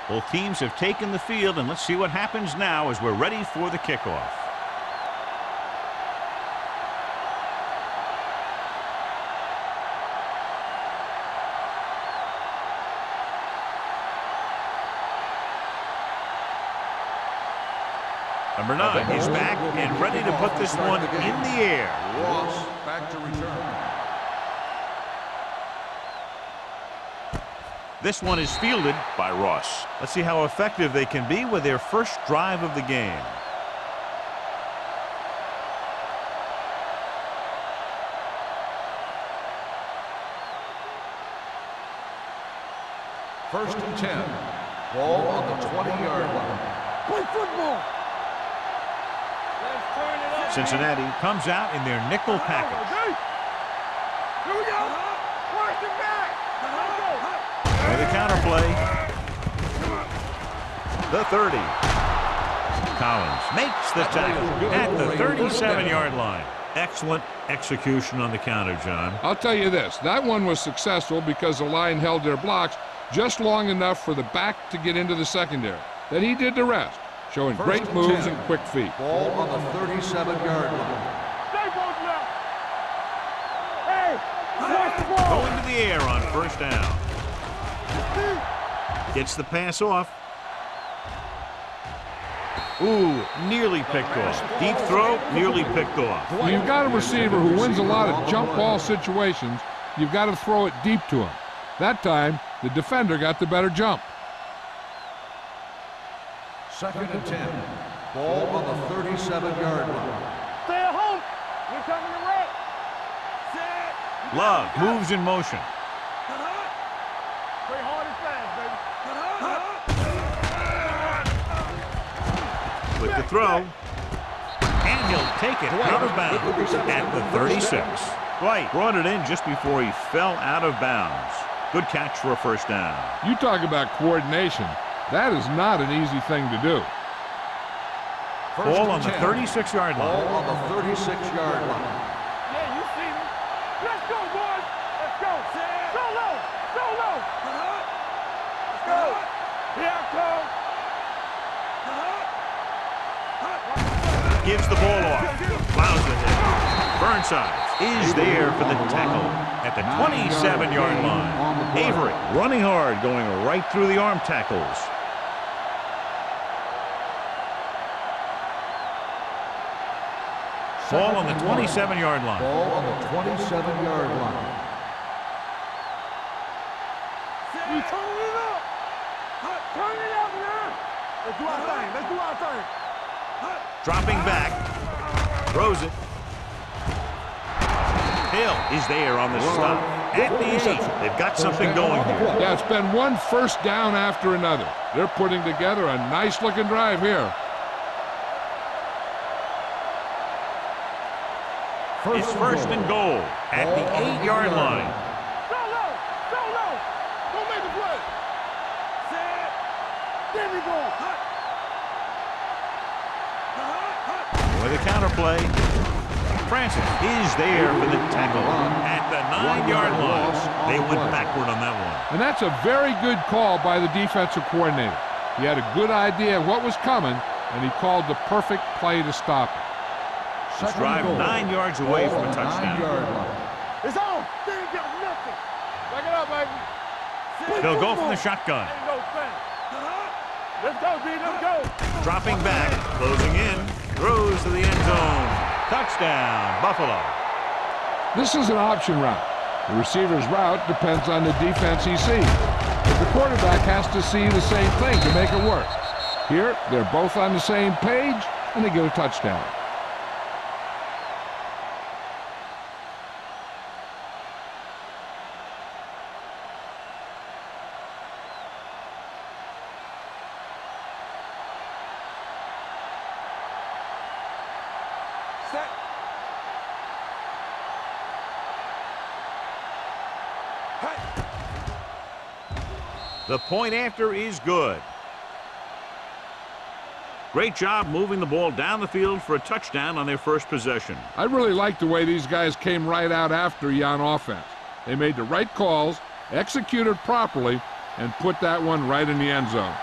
Both teams have taken the field, and let's see what happens now as we're ready for the kickoff. Number 9 is back and ready to put this one in the air. Ross back to return. This one is fielded by Ross. Let's see how effective they can be with their first drive of the game. First and 10. Ball on the 20-yard line. Play football. Cincinnati comes out in their nickel package. Here we go. First and back. For the counter play. The 30. Collins makes the tackle at the 37-yard line. Excellent execution on the counter, John. I'll tell you this, that one was successful because the line held their blocks just long enough for the back to get into the secondary. Then he did the rest, showing great moves and quick feet. Ball on the 37-yard line. Going to the air on first down. Gets the pass off. Ooh, nearly picked off. Deep throw, nearly picked off. When you've got a receiver who wins a lot of jump ball situations, you've got to throw it deep to him. That time, the defender got the better jump. Second and 10. Ball on the 37-yard line. Stay at home. You're coming to wreck. Love moves in motion. Play hard and fast, baby. With the throw. And he'll take it out of bounds at the 36. Dwight brought it in just before he fell out of bounds. Good catch for a first down. You talk about coordination. That is not an easy thing to do. Ball on the 36-yard line. Ball on the 36-yard line. Yeah, you see me. Let's go, boys. Let's go. Solo. Solo. Let's go. Here I come. Gives the ball off. Plows it in. Burnside is there for the tackle at the 27-yard line. Avery running hard, going right through the arm tackles. Ball on the 27-yard line. Ball on the 27-yard line. We turn it up. Turn it up now. Let's do our thing. Let's do our thing. Dropping back. Throws it. Hill is there on the stop. At the 8. They've got something going here. Yeah, it's been one first down after another. They're putting together a nice-looking drive here. It's first and goal at the 8-yard line. Solo. Solo. Don't make the play. Set. There we go. For the counter play. Francis is there for the tackle at the 9-yard line. They went backward on that one. And that's a very good call by the defensive coordinator. He had a good idea of what was coming, and he called the perfect play to stop it. Let's drive 9 yards away from a touchdown. It's on. They ain't got nothing. Back it up, baby. They'll go from the shotgun. Ain't no thing. Let's go, B. Let's go. Dropping back, closing in, throws to the end zone. Touchdown, Buffalo. This is an option route. The receiver's route depends on the defense he sees. But the quarterback has to see the same thing to make it work. Here, they're both on the same page, and they get a touchdown. The point after is good. Great job moving the ball down the field for a touchdown on their first possession. I really like the way these guys came right out after you on offense. They made the right calls, executed properly, and put that one right in the end zone.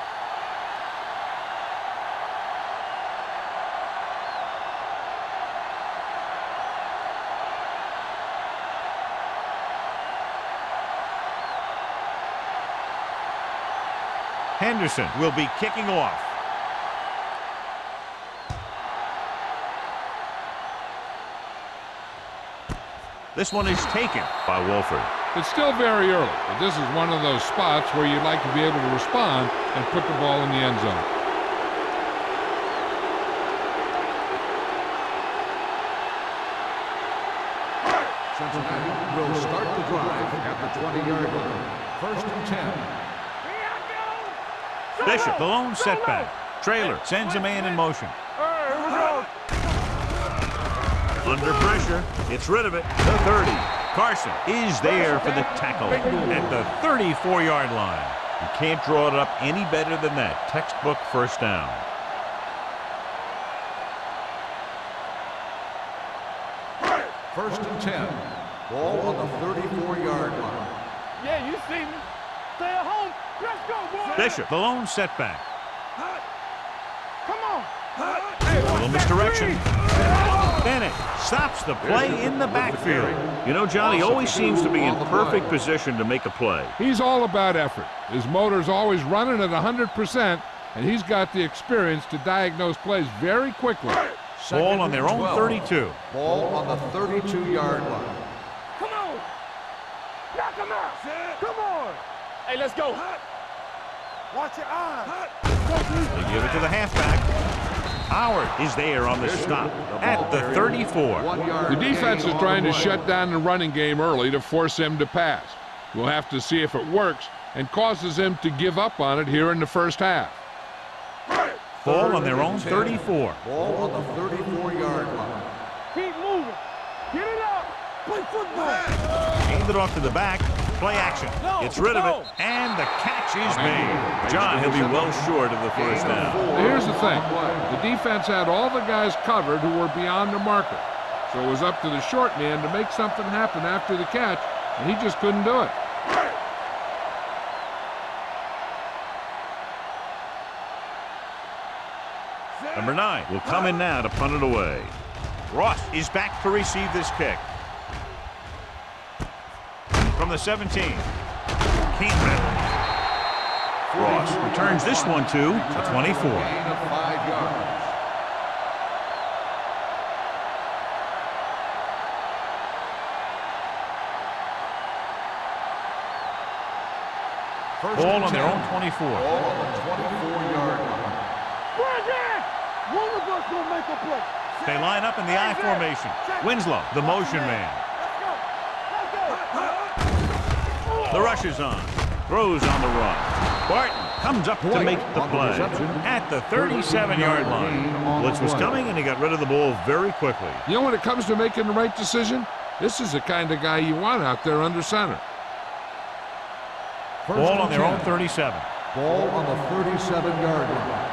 Henderson will be kicking off. This one is taken by Wolford. It's still very early, but this is one of those spots where you'd like to be able to respond and put the ball in the end zone. Cincinnati will start the drive at the 20-yard line. 1st and 10. Bishop, the lone setback. Trailer sends a man in motion. Under pressure, gets rid of it. The 30. Carson is there for the tackle at the 34-yard line. You can't draw it up any better than that. Textbook first down. First and 10. Ball on the 34-yard line. Yeah, you see me. Stay at home. Let's go, boys. Bishop, the lone setback. Come on. A little misdirection. Bennett stops the play in the backfield. You know, Johnny always seems to be in perfect position to make a play. He's all about effort. His motor's always running at 100%, and he's got the experience to diagnose plays very quickly. Ball on their own 32. Ball on the 32-yard line. Come on. Knock him out. Come on. Hey, let's go. Watch your eyes. They give it to the halfback. Howard is there on the stop at the 34. The defense is trying to shut down the running game early to force him to pass. We'll have to see if it works and causes him to give up on it here in the first half. Ball on their own 34. Ball on the 34-yard line. Keep moving. Get it up. Play football. Hand it off to the back. Play action. Gets rid of it. And the catch is made. John, he'll be well short of the first down. Now, here's the thing. The defense had all the guys covered who were beyond the marker. So it was up to the short man to make something happen after the catch, and he just couldn't do it. Number 9 will come in now to punt it away. Ross is back to receive this kick. From the 17. Can't run. Ross returns this one to the 24. Gain of 5 yards. Ball on their own 24. Ball on the 24-yard line. Brandon! One of us will make a play. They line up in the I formation. Winslow, the motion man. The rush is on. Throws on the run. Barton comes up to make the play at the 37-yard line. Blitz was coming, and he got rid of the ball very quickly. You know, when it comes to making the right decision, this is the kind of guy you want out there under center. Ball on their own 37. Ball on the 37-yard line.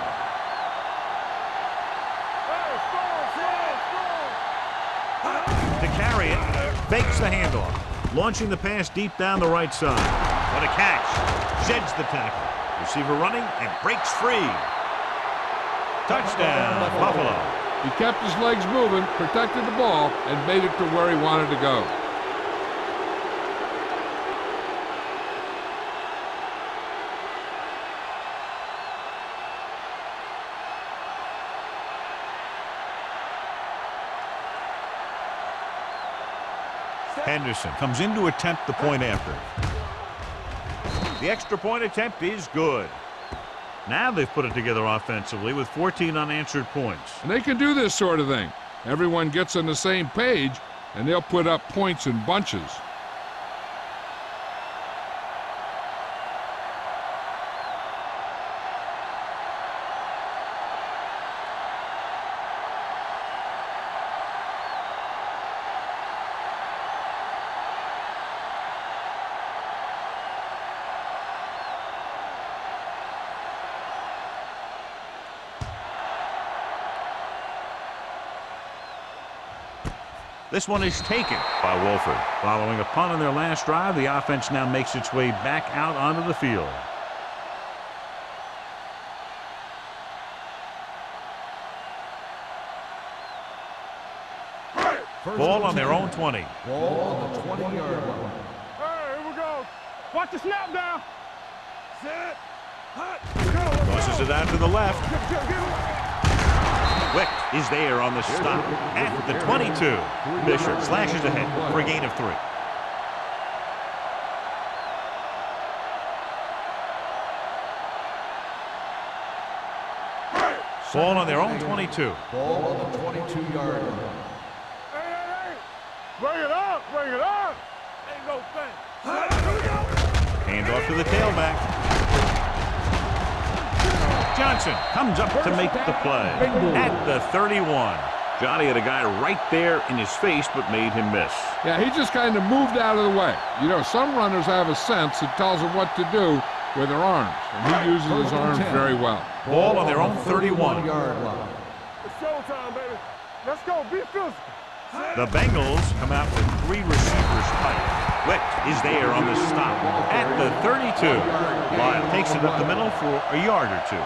To carry it, fakes the handoff. Launching the pass deep down the right side. What a catch. Sheds the tackle. Receiver running and breaks free. Touchdown, Buffalo. He kept his legs moving, protected the ball, and made it to where he wanted to go. Henderson comes in to attempt the point after. The extra point attempt is good. Now they've put it together offensively with 14 unanswered points. And they can do this sort of thing. Everyone gets on the same page, and they'll put up points in bunches. This one is taken by Wolford. Following a punt on their last drive, the offense now makes its way back out onto the field. Ball on their own 20. Ball on the 20-yard line. Hey, here we go. Watch the snap down. Set. Tosses it out to the left. Wick is there on the stop at the 22. Fisher slashes ahead for a gain of 3. Ball on their own 22. Ball on the 22-yard line. Hey. Bring it up. Ain't no thing. Hand off to the tailback. Johnson comes up to make the play at the 31. Johnny had a guy right there in his face, but made him miss. Yeah, he just kind of moved out of the way. You know, some runners have a sense that tells them what to do with their arms, and he uses his arms very well. Ball on their own 31-yard line. It's showtime, baby. Let's go. Be physical. The Bengals come out with 3 receivers tight. Wick is there on the stop at the 32. Lyle takes it up the middle for a yard or 2.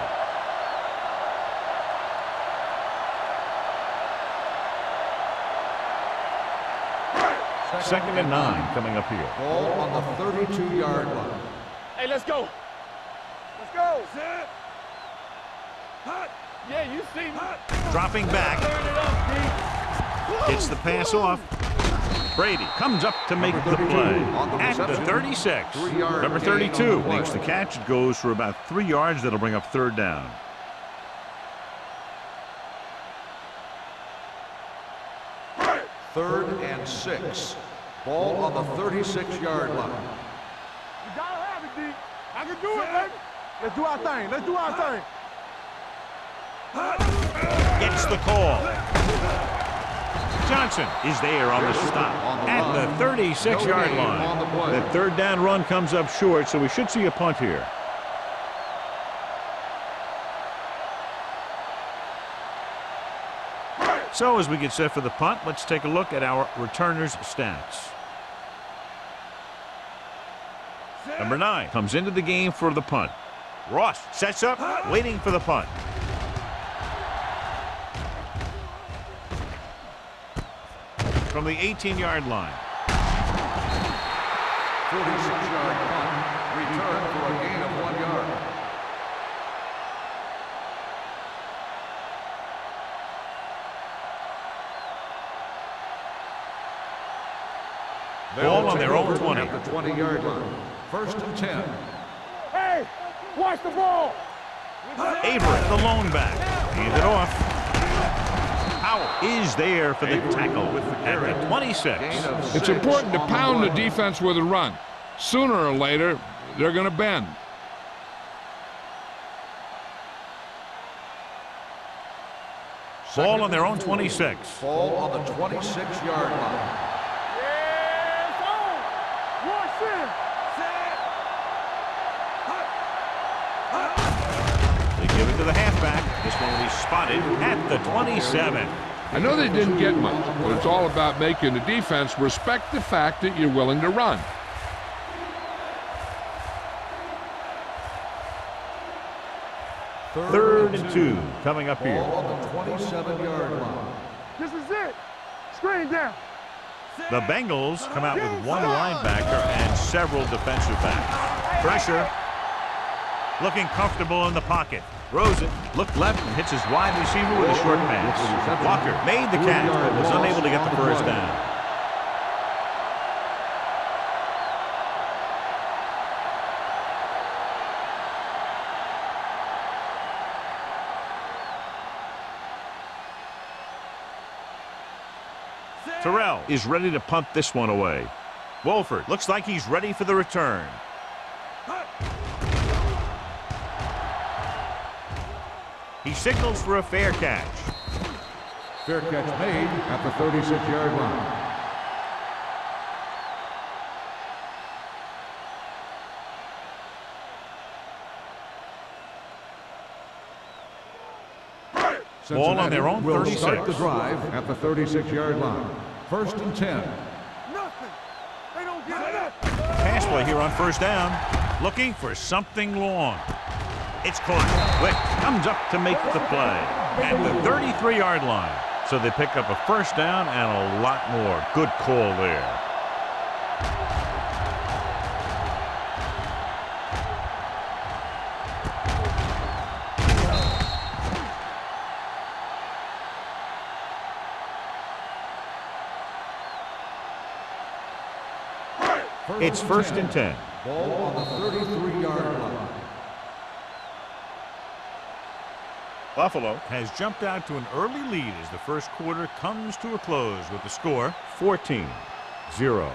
Second and 9 coming up here. Ball on the 32-yard line. Hey, let's go. Let's go. Yeah, you see me. Dropping back. Turn it up, Gets the pass off. Brady comes up to make the play at the 36. Number 32 makes the catch. It goes for about 3 yards. That'll bring up 3rd down. Third and 6. Ball on the 36-yard line. You gotta have it, D. I can do it, baby. Let's do our thing. Gets the call. Johnson is there on the stop at the 36-yard line. That 3rd down run comes up short, so we should see a punt here. So as we get set for the punt, let's take a look at our returners' stats. Number 9 comes into the game for the punt. Ross sets up, waiting for the punt. From the 18-yard line. 46-yard punt. Return for a gain of 1 yard. Ball on their own 20. At the 20-yard line. First and 10. Hey, watch the ball. Avery, the lone back. Hand it off. Howell is there for the tackle at the 26. It's important to pound the defense with a run. Sooner or later, they're going to bend. Ball on their own 26. Ball on the 26-yard line. They give it to the halfback. This one will be spotted at the 27. I know they didn't get much, but it's all about making the defense respect the fact that you're willing to run. Third and 2 coming up here. Ball on the 27-yard line. This is it. Screen down. The Bengals come out with 1 linebacker and several defensive backs. Pressure. Looking comfortable in the pocket. Throws it, looked left, and hits his wide receiver with a short pass. Walker made the catch, but was unable to get the first down. Terrell is ready to punt this one away. Wolford looks like he's ready for the return. He signals for a fair catch. Fair catch made at the 36-yard line. Ball on their own 36. Start the drive at the 36-yard line. First and 10. Nothing. They don't get it. Pass play here on first down. Looking for something long. It's caught. Wick comes up to make the play at the 33-yard line. So they pick up a first down and a lot more. Good call there. It's first and 10. Ball on the 33-yard line. Buffalo has jumped out to an early lead as the first quarter comes to a close with the score 14-0.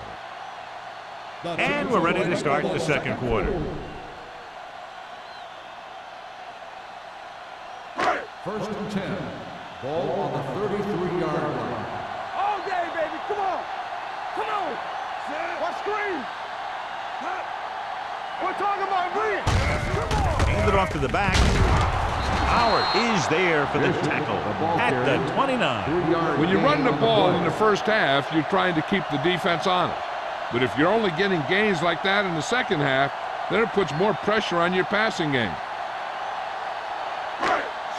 And we're ready to start the second quarter. First and 10. Ball on the 33-yard line. All day, baby. Come on. Come on. What screen? We're talking about read. Come on. Hand it off to the back. Howard is there for the tackle at the 29. When you run the ball in the first half, you're trying to keep the defense honest. But if you're only getting gains like that in the second half, then it puts more pressure on your passing game.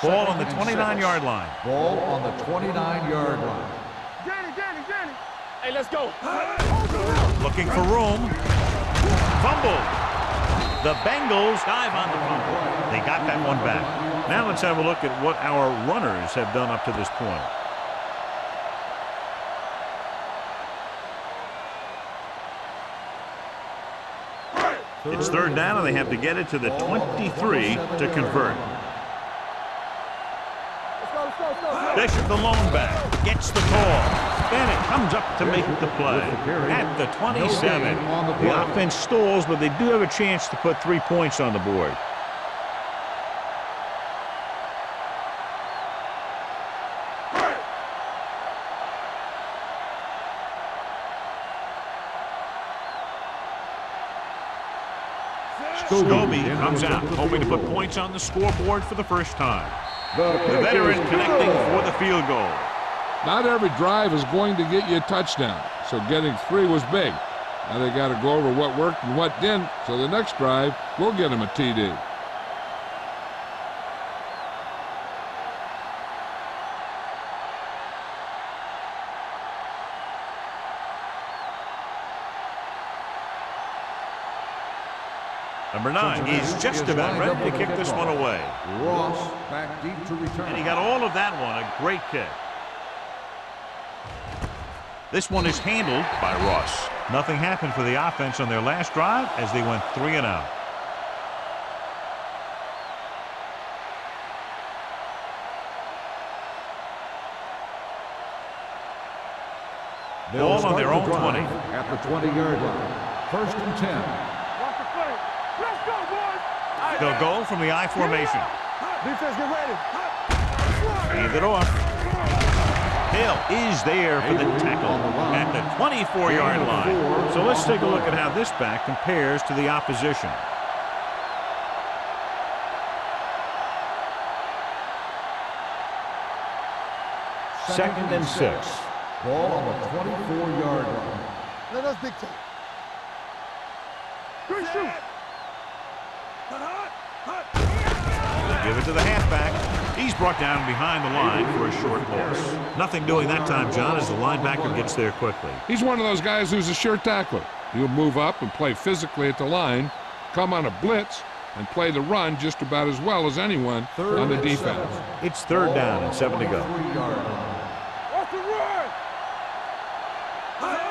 Ball on the 29-yard line. Ball on the 29-yard line. Danny. Hey, let's go. Looking for room. Fumble. The Bengals dive on the fumble. They got that one back. Now let's have a look at what our runners have done up to this point. It's third down, and they have to get it to the 23 to convert. Bishop, the lone back, gets the call. Bennett comes up to make the play at the 27. The offense stalls, but they do have a chance to put 3 points on the board. Scobie comes out, hoping to put points on the scoreboard for the first time. The veteran connecting for the field goal. Not every drive is going to get you a touchdown, so getting 3 was big. Now they got to go over what worked and what didn't, so the next drive will get them a TD. Number 9 is just about ready to kick this one away. Ross back deep to return. And he got all of that one. A great kick. This one is handled by Ross. Nothing happened for the offense on their last drive as they went 3 and out. Ball on their own 20. At the 20-yard line. First and 10. Let's go, boys. They'll go from the I formation. Defense, get ready. Hand it off. Hill is there for the tackle at the 24-yard line. So let's take a look at how this back compares to the opposition. Second and 6. Ball on the 24-yard line. Let us dictate. Good shoot. Give it to the halfback. He's brought down behind the line for a short loss. Nothing doing that time, John, as the linebacker gets there quickly. He's one of those guys who's a sure tackler. He'll move up and play physically at the line, come on a blitz, and play the run just about as well as anyone on the defense. It's third down and 7 to go. What's the run?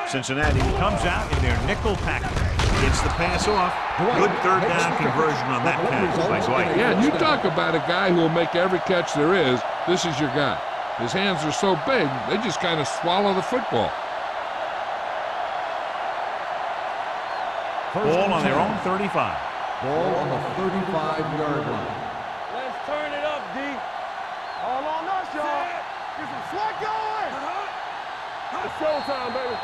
Cincinnati comes out in their nickel package. Gets the pass off. Good third down conversion on that pass by Dwight. Yeah, and you talk about a guy who will make every catch there is. This is your guy. His hands are so big, they just kind of swallow the football. Ball on their own 35. Ball on the 35-yard line. Let's turn it up, D. All on us, y'all. Get some sweat going. It's showtime, baby.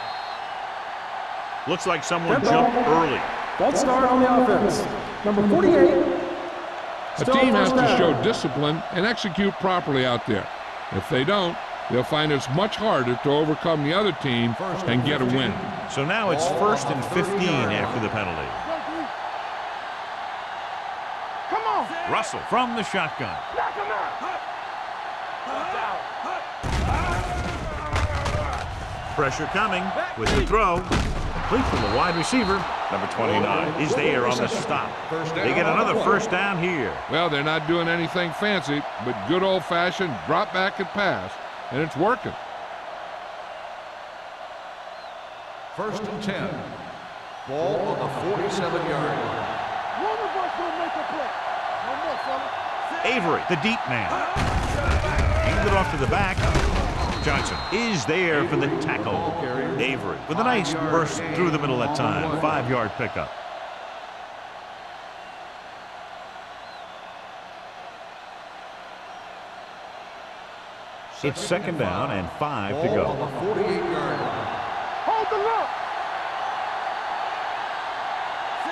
Looks like someone jumped early. False start on the offense. Number 48. A team has to show discipline and execute properly out there. If they don't, they'll find it's much harder to overcome the other team and get a win. So now it's first and 15 after the penalty. Come on. Russell from the shotgun. Knock him out. Pressure coming with the throw. Complete from the wide receiver. Number 29 is there on the stop. They get another first down here. Well, they're not doing anything fancy, but good old-fashioned drop back and pass, and it's working. First and 10. Ball on the 47-yard line. One of us will make a play. No more, fella. Avery, the deep man. Handed it off to the back. Johnson is there for the tackle. Avery with a nice burst through the middle that time. 5-yard pickup. It's second down and 5 to go. On the 48-yard line. Hold the look.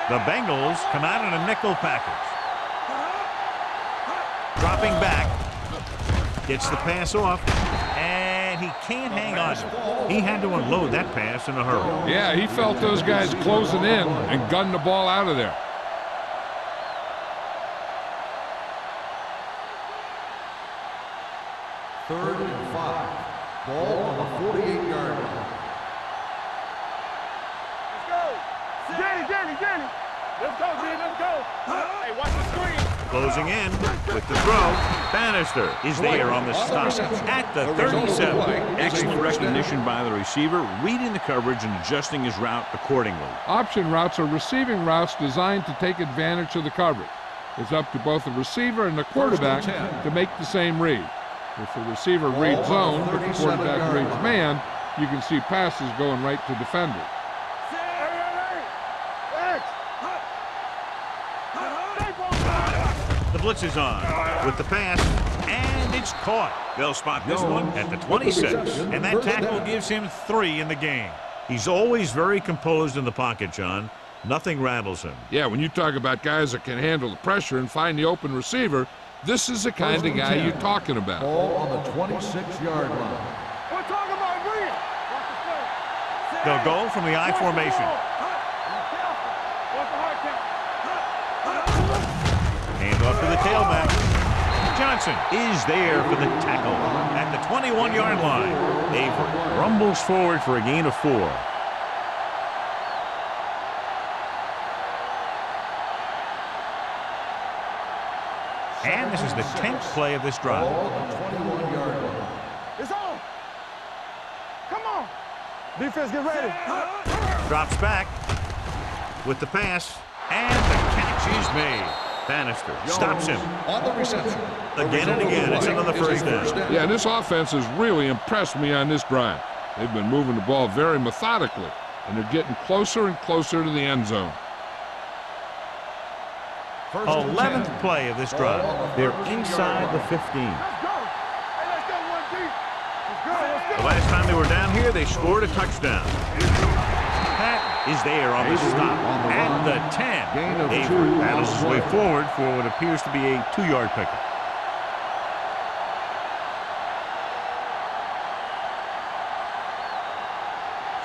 The Bengals come out in a nickel package. Dropping back. Gets the pass off. And he can't hang on. He had to unload that pass in a hurry. Yeah, he felt those guys closing in and gunned the ball out of there. Third and 5. Ball on the 48-yard line. Let's go. Danny. Let's go, D. Let's go. Hey, watch the screen. Closing in with the throw. Bannister is there on the stop at the 37. Excellent recognition by the receiver, reading the coverage and adjusting his route accordingly. Option routes are receiving routes designed to take advantage of the coverage. It's up to both the receiver and the quarterback to make the same read. If the receiver reads zone, but the quarterback reads man, you can see passes going right to defenders. The blitz is on with the pass, and it's caught. They'll spot this one at the 26, and that tackle gives him 3 in the game. He's always very composed in the pocket, John. Nothing rattles him. Yeah, when you talk about guys that can handle the pressure and find the open receiver, this is the kind of guy you're talking about. Ball on the 26-yard line. We're talking about Green. Watch the play. They'll go from the I formation. Watch the hard count. Hand off to the tailback. Johnson is there for the tackle at the 21-yard line. Avery rumbles forward for a gain of 4. And this is the 10th play of this drive. Ball on the 21-yard line. It's on. Come on. Defense, get ready. Drops back with the pass, and the catch is made. Bannister stops him. On the reception. Again and again, it's another first down. Yeah, this offense has really impressed me on this drive. They've been moving the ball very methodically, and they're getting closer and closer to the end zone. 11th play of this drive. They're inside the 15. Let's go. Hey, let's go, 1D. Let's go. The last time they were down here, they scored a touchdown. Pat is there on the stop at the 10. Avery battles his way forward for what appears to be a 2-yard pickup.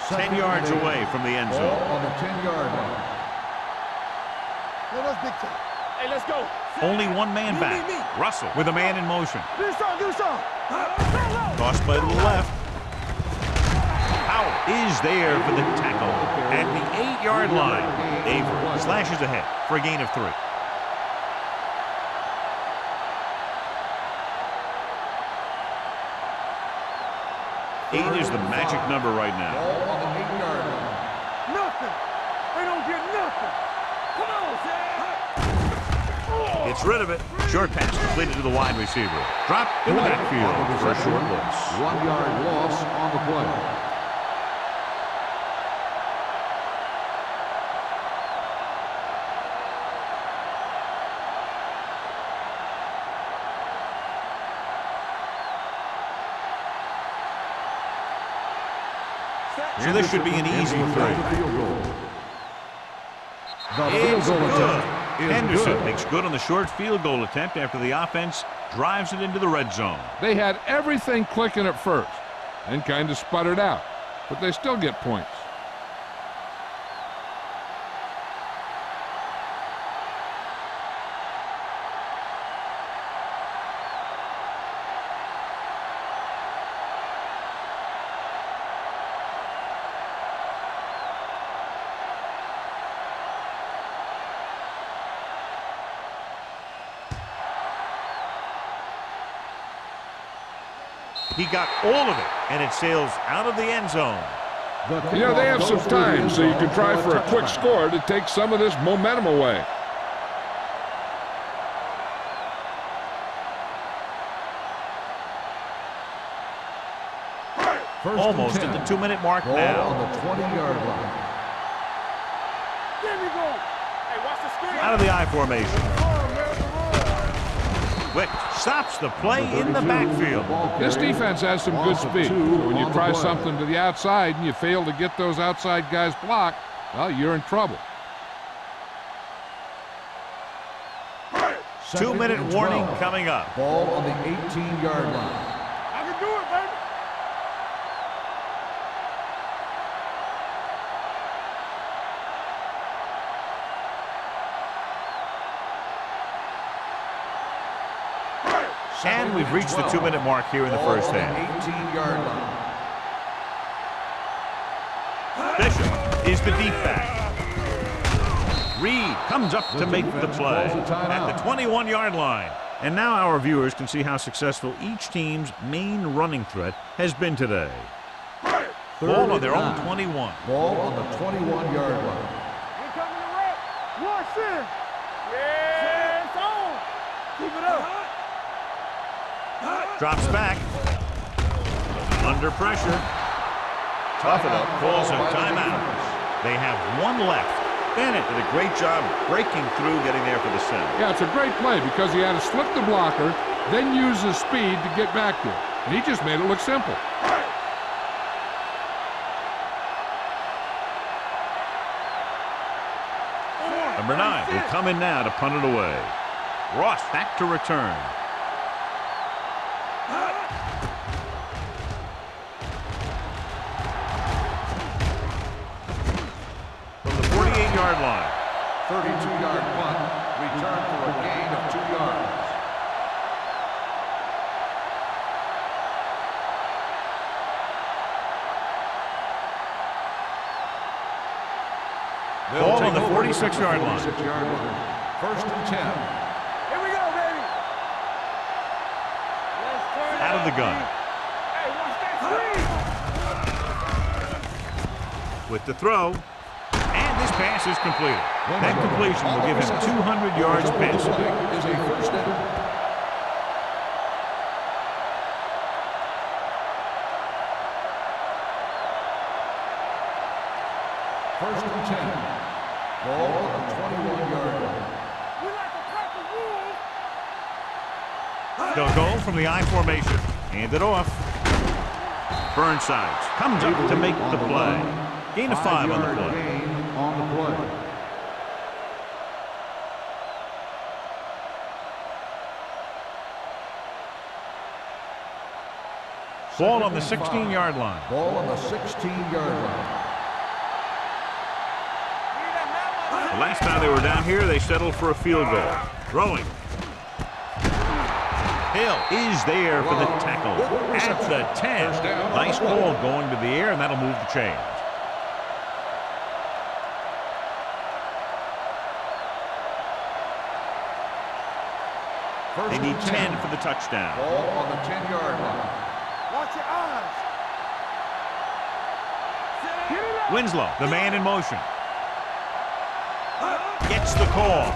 Second 10 yards and 8. away from the end Ball zone. on the 10-yard line. No, that's big time. Hey, let's go. Only one man back. Russell with a man in motion. Do some. Tossed play to the left. Howell is there for the tackle at the 8-yard line. Avery slashes ahead for a gain of 3. Eight is the magic number right now. Ball on the 8-yard line. Nothing. They don't get nothing. Come on, Sam. Gets rid of it. Short pass completed to the wide receiver. Dropped in the backfield for a short loss. 1-yard loss on the play. So this should be an easy 3. It's good. Henderson makes good on the short field goal attempt after the offense drives it into the red zone. They had everything clicking at first and kind of sputtered out, but they still get points. He got all of it, and it sails out of the end zone. You know, they have some time, so you can try for a quick score to take some of this momentum away. Almost at the 2-minute mark now. On the 20-yard line. There we go. Hey, watch the screen. Out of the I formation. Wick stops the play in the backfield. This defense has some good speed. When you try something to the outside and you fail to get those outside guys blocked, well, you're in trouble. 2-minute warning coming up. Ball on the 18-yard line. I can do it, baby. And we've reached the 2-minute mark here in the first half. 18-yard line. Bishop is the deep back. Reed comes up to make the play at the 21-yard line. And now our viewers can see how successful each team's main running threat has been today. Ball on their own 21. Ball on the 21-yard line. Here coming the rep. Watch in. Yeah, it's on. Keep it up. Drops back. Under pressure. Buffalo calls a timeout. They have one left. Bennett did a great job breaking through, getting there for the center. Yeah, it's a great play because he had to slip the blocker, then use his speed to get back there. And he just made it look simple. Number 9 will come in now to punt it away. Ross back to return. From the 48-yard line. 32-yard punt. Return for a gain of 2 yards. Ball on the 46-yard line. 46-yard line. First and 10. Here we go, baby. Let's turn it Out of the gun. Hey, watch that screen. With the throw. And this pass is completed. That completion will give him 200 yards passing. Is a first down. First and 10. Ball on the 21-yard line. We like to crack the rules. They'll go from the I formation. Hand it off. Burnsides comes up to make the play. Gain of 5 on the play. Gain on the play. Ball on the 16-yard line. Ball on the 16-yard line. The last time they were down here, they settled for a field goal. Throwing. Hill is there for the tackle at the 10. Nice ball going to the air, and that'll move the chains. They need 10 for the touchdown. Ball on the 10-yard line. Watch your eyes. Get it up. Winslow, the man in motion. Gets the call.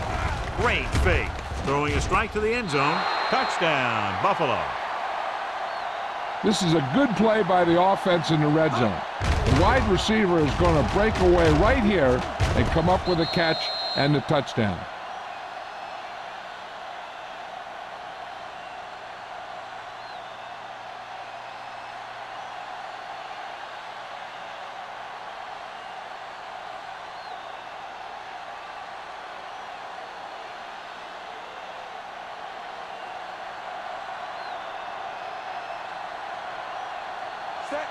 Great fake. Throwing a strike to the end zone. Touchdown, Buffalo. This is a good play by the offense in the red zone. The wide receiver is going to break away right here and come up with a catch and the touchdown. Set.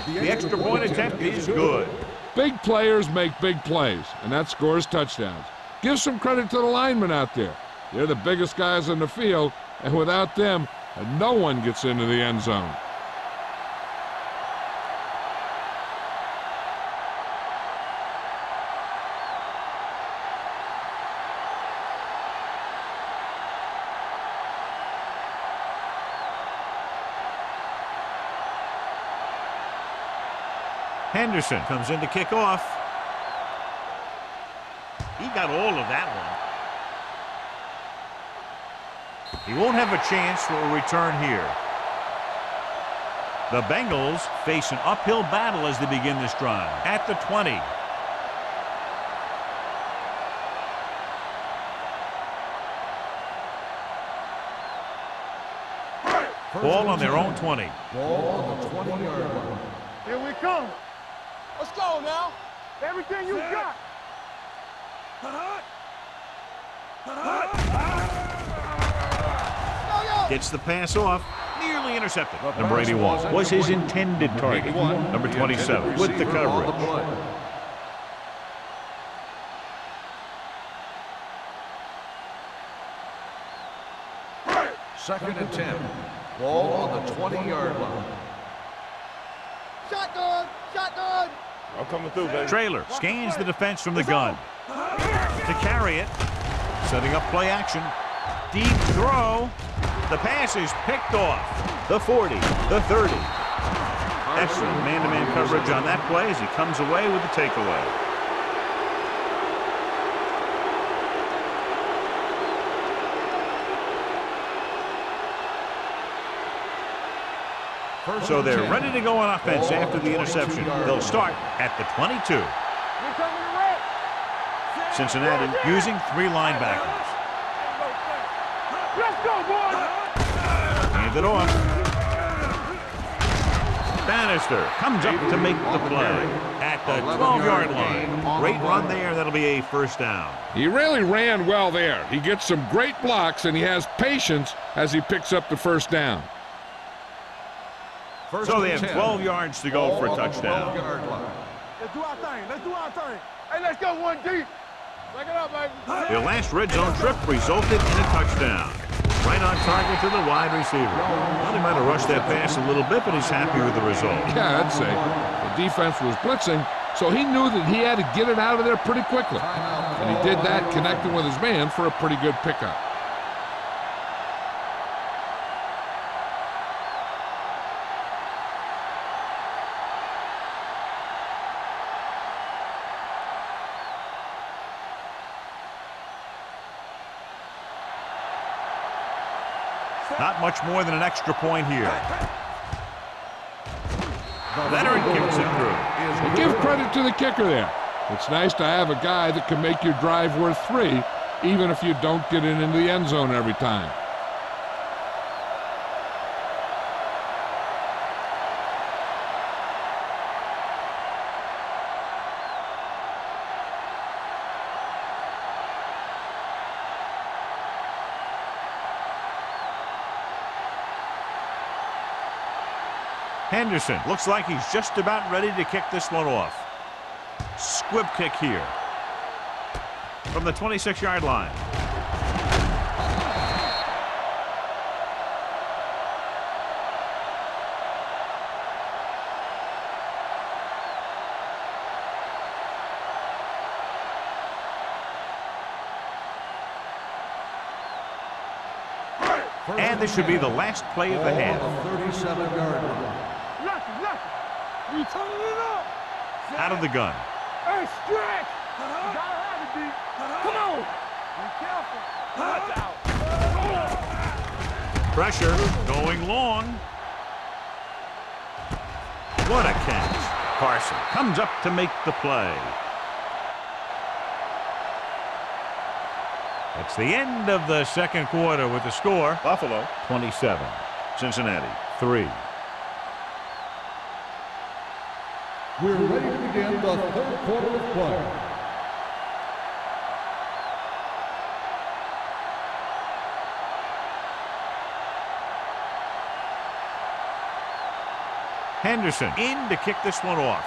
The extra point attempt is good. Big players make big plays, and that scores touchdowns. Give some credit to the linemen out there. They're the biggest guys in the field, and without them, no one gets into the end zone. Henderson comes in to kick off. He got all of that one. He won't have a chance for a return here. The Bengals face an uphill battle as they begin this drive. At the 20. Ball on their own 20. Ball on the 20-yard line. Here we come. Let's go now. Everything you got. Gets the pass off. Nearly intercepted. Number 81 was his intended target. Number 27 with the coverage. Second and 10. Ball on the 20-yard line. Shotgun. Shotgun. I'm coming through, baby. Trailer scans the defense from the gun. To carry it. Setting up play action. Deep throw. The pass is picked off. The 40, the 30. Excellent man-to-man coverage on that play as he comes away with the takeaway. So they're ready to go on offense after the interception. They'll start at the 22. Cincinnati using 3 linebackers. Let's go, boys. Hand it off. Bannister comes up to make the play at the 12-yard line. Great run there. That'll be a first down. He really ran well there. He gets some great blocks, and he has patience as he picks up the first down. So they have 12 yards to go for a touchdown. Let's do our thing. Let's do our thing. Hey, let's go one deep. Back it up, baby. Their last red zone trip resulted in a touchdown. Right on target to the wide receiver. Well, he might have rushed that pass a little bit, but he's happy with the result. Yeah, I'd say. The defense was blitzing, so he knew that he had to get it out of there pretty quickly. And he did that, connecting with his man for a pretty good pickup. Not much more than an extra point here. Leonard gives it through. Give credit to the kicker there. It's nice to have a guy that can make your drive worth 3, even if you don't get it into the end zone every time. Henderson looks like he's just about ready to kick this one off. Squib kick here from the 26-yard line. And this should be the last play of the half. 37-yard line. We turning it up. Out of the gun. Hey, stretch. You gotta have it, D. Come on. Be careful. Watch out. Pressure going long. What a catch. Carson comes up to make the play. It's the end of the second quarter with the score. Buffalo 27, Cincinnati 3. We're ready to begin the third quarter of play. Henderson in to kick this one off.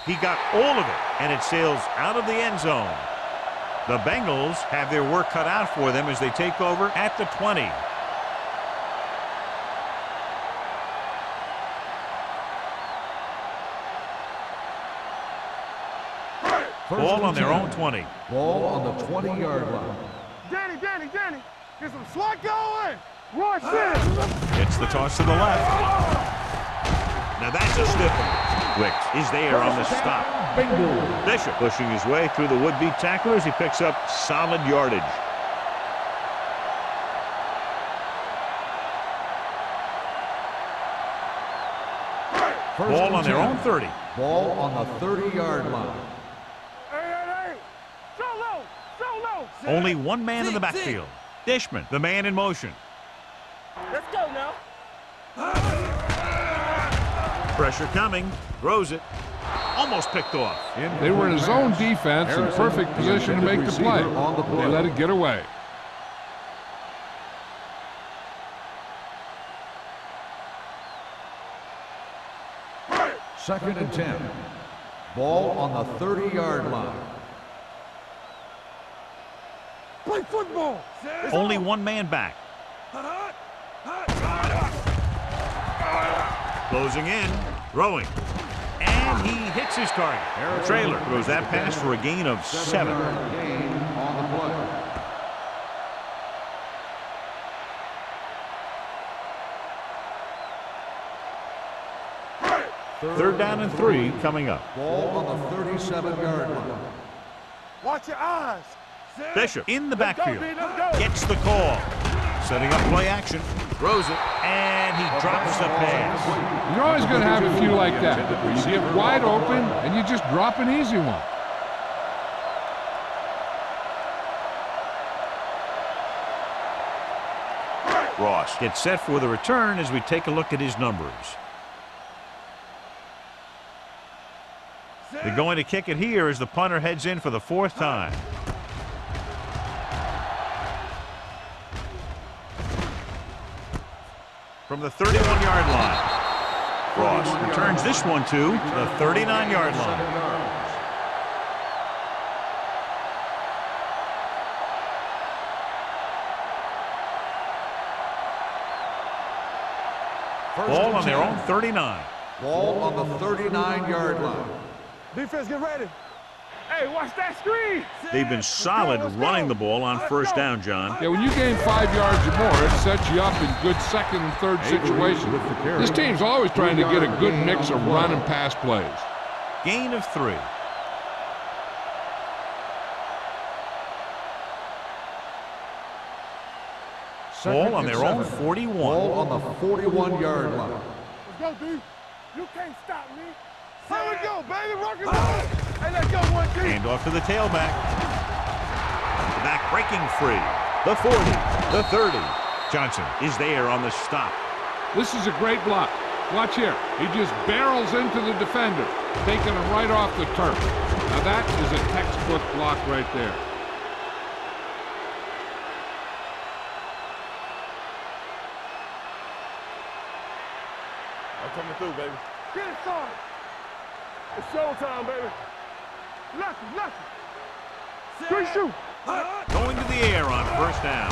He got all of it, and it sails out of the end zone. The Bengals have their work cut out for them as they take over at the 20. Ball on their own 20. Ball on the 20-yard line. Danny, get some slot going. Rush in. It's the toss to the left. Now that's a stiff one. Wicks is there on the stop. Bengals. Bishop pushing his way through the would-be tacklers. He picks up solid yardage. Ball on their own 30. Ball on the 30-yard line. Hey. Solo. Only one man in the backfield. Dishman, the man in motion. Let's go now. Pressure coming. Throws it. Almost picked off. They were in a zone defense in perfect position to make the play. They let it get away. Second and 10. Ball on the 30-yard line. Play football. Only one man back. Closing in. Throwing. And he hits his target. Trailer throws that pass for a gain of 7. Gain on the play. Third down and 3 coming up. Ball on the 37-yard line. Watch your eyes. Bishop in the Let's go, backfield. B, let's go. Gets the call. Setting up play action. Throws it. And he drops the pass. You're always going to have a few like that, where you get wide open and you just drop an easy one. Ross gets set for the return as we take a look at his numbers. They're going to kick it here as the punter heads in for the 4th time. From the 31-yard line. Ross returns this one to the 39-yard line. Ball on their own 39. Ball on the 39-yard line. Defense, get ready. Hey, watch that screen. They've been solid running the ball on first down, John. Yeah, when you gain 5 yards or more, it sets you up in good second and third situations. This team's always trying to get a good mix of run and pass plays. Gain of 3. Ball on their own 41. Ball on the 41-yard line. Let's go, D. You can't stop me. Here we go, baby. Rock and roll. Hey, let's go, 1-2. Hand off to the tailback. The back breaking free. The 40. The 30. Johnson is there on the stop. This is a great block. Watch here. He just barrels into the defender, taking him right off the turf. Now that is a textbook block right there. I'm coming through, baby. Get it started. It's showtime, baby. Lucky. 3 shoot. Going to the air on first down.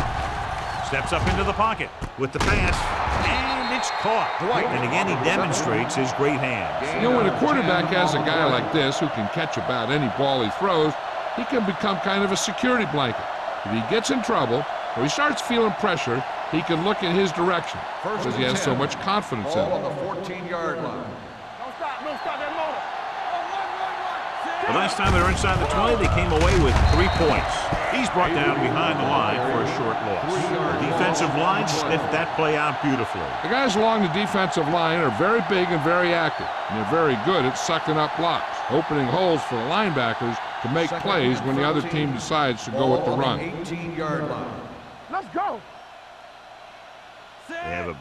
Steps up into the pocket with the pass. And it's caught. And again, he demonstrates his great hands. You know, when a quarterback has a guy like this who can catch about any ball he throws, he can become kind of a security blanket. If he gets in trouble or he starts feeling pressure, he can look in his direction because he has so much confidence in Ball him. on the 14-yard line. Don't stop that motor. The last time they were inside the 20, they came away with 3 points. He's brought down behind the line for a short loss. The defensive line sniffed that play out beautifully. The guys along the defensive line are very big and very active, and they're very good at sucking up blocks, opening holes for the linebackers to make plays when the other team decides to go with the run. 18-yard line. Let's go. They have a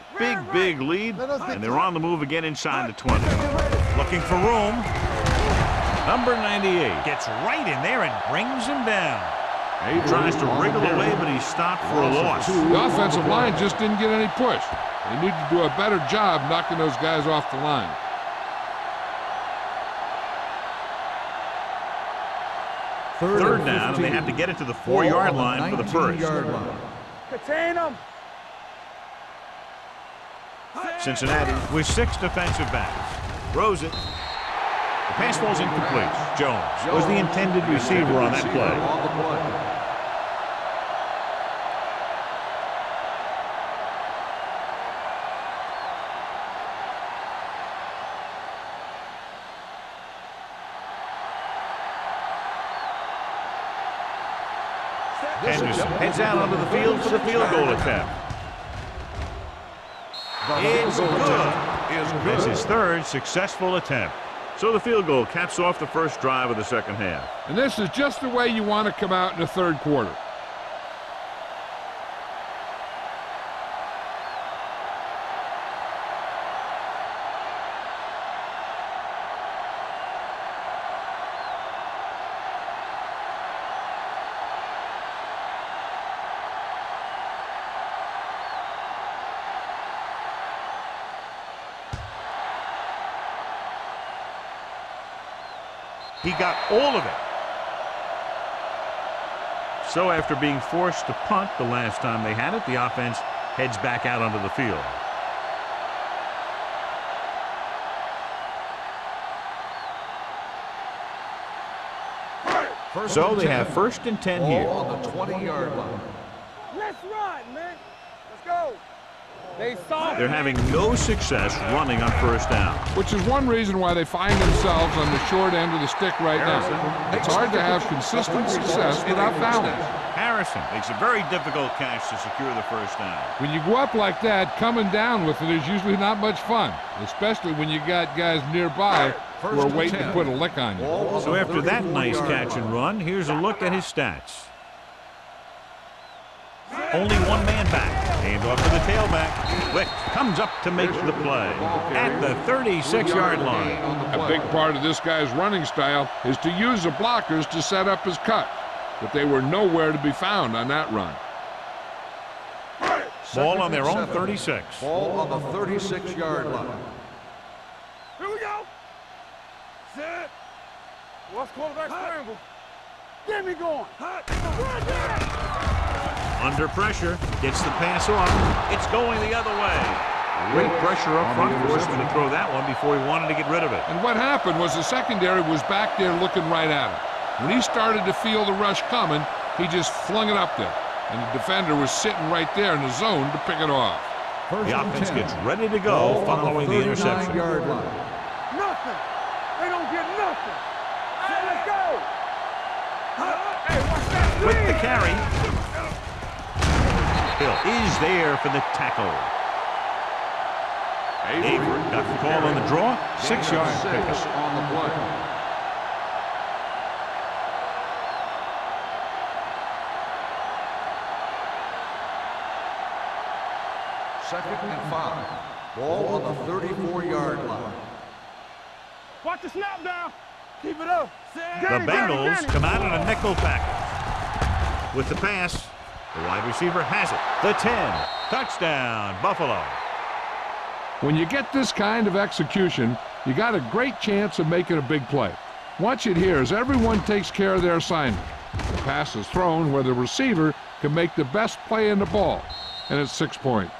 big lead, and they're on the move again inside the 20. Looking for room. Number 98 gets right in there and brings him down. He tries to wriggle away, but he's stopped for a loss. The offensive line just didn't get any push. They need to do a better job knocking those guys off the line. Third down, and they have to get it to the 4-yard line for the first. Contain them. Cincinnati with 6 defensive backs. Throws it. The pass falls incomplete. Jones was the intended receiver on that play. Henderson heads out onto the field for the field goal attempt. It's good. That's his third successful attempt. So the field goal caps off the first drive of the second half. And this is just the way you want to come out in the third quarter. He got all of it. So after being forced to punt the last time they had it, the offense heads back out onto the field. So they have 1st and 10 here. Ball on the 20-yard line. Let's run, man. Let's go. They saw. They're having no success running on 1st down. Which is one reason why they find themselves on the short end of the stick right now. It's hard to have consistent success without balance. Harrison makes a very difficult catch to secure the 1st down. When you go up like that, coming down with it is usually not much fun, especially when you got guys nearby who are waiting to put a lick on you. So after that nice catch and run, here's a look at his stats. Only one man back. Hand off to the tailback. Wick comes up to make the play at the 36-yard line. A big part of this guy's running style is to use the blockers to set up his cut, but they were nowhere to be found on that run. Ball on their own 36. Ball on the 36-yard line. Here we go. Set. What's quarterback scramble? Get me going. Under pressure, gets the pass off. It's going the other way. Great pressure up front, forced him to throw that one before he wanted to get rid of it. And what happened was the secondary was back there looking right at him. When he started to feel the rush coming, he just flung it up there. And the defender was sitting right there in the zone to pick it off. The offense gets ready to go following the interception. Nothing. They don't get nothing. Hey, let's go. Hey, watch that. With the carry. Hill is there for the tackle. Avery got the call on the draw. 6-yard pickup. On the play. Second and 5. Ball on the 34-yard line. Watch the snap down. Keep it up. The Bengals come out in a nickel package. With the pass, the wide receiver has it. The 10. Touchdown, Buffalo. When you get this kind of execution, you got a great chance of making a big play. Watch it here as everyone takes care of their assignment. The pass is thrown where the receiver can make the best play in the ball, and it's 6 points.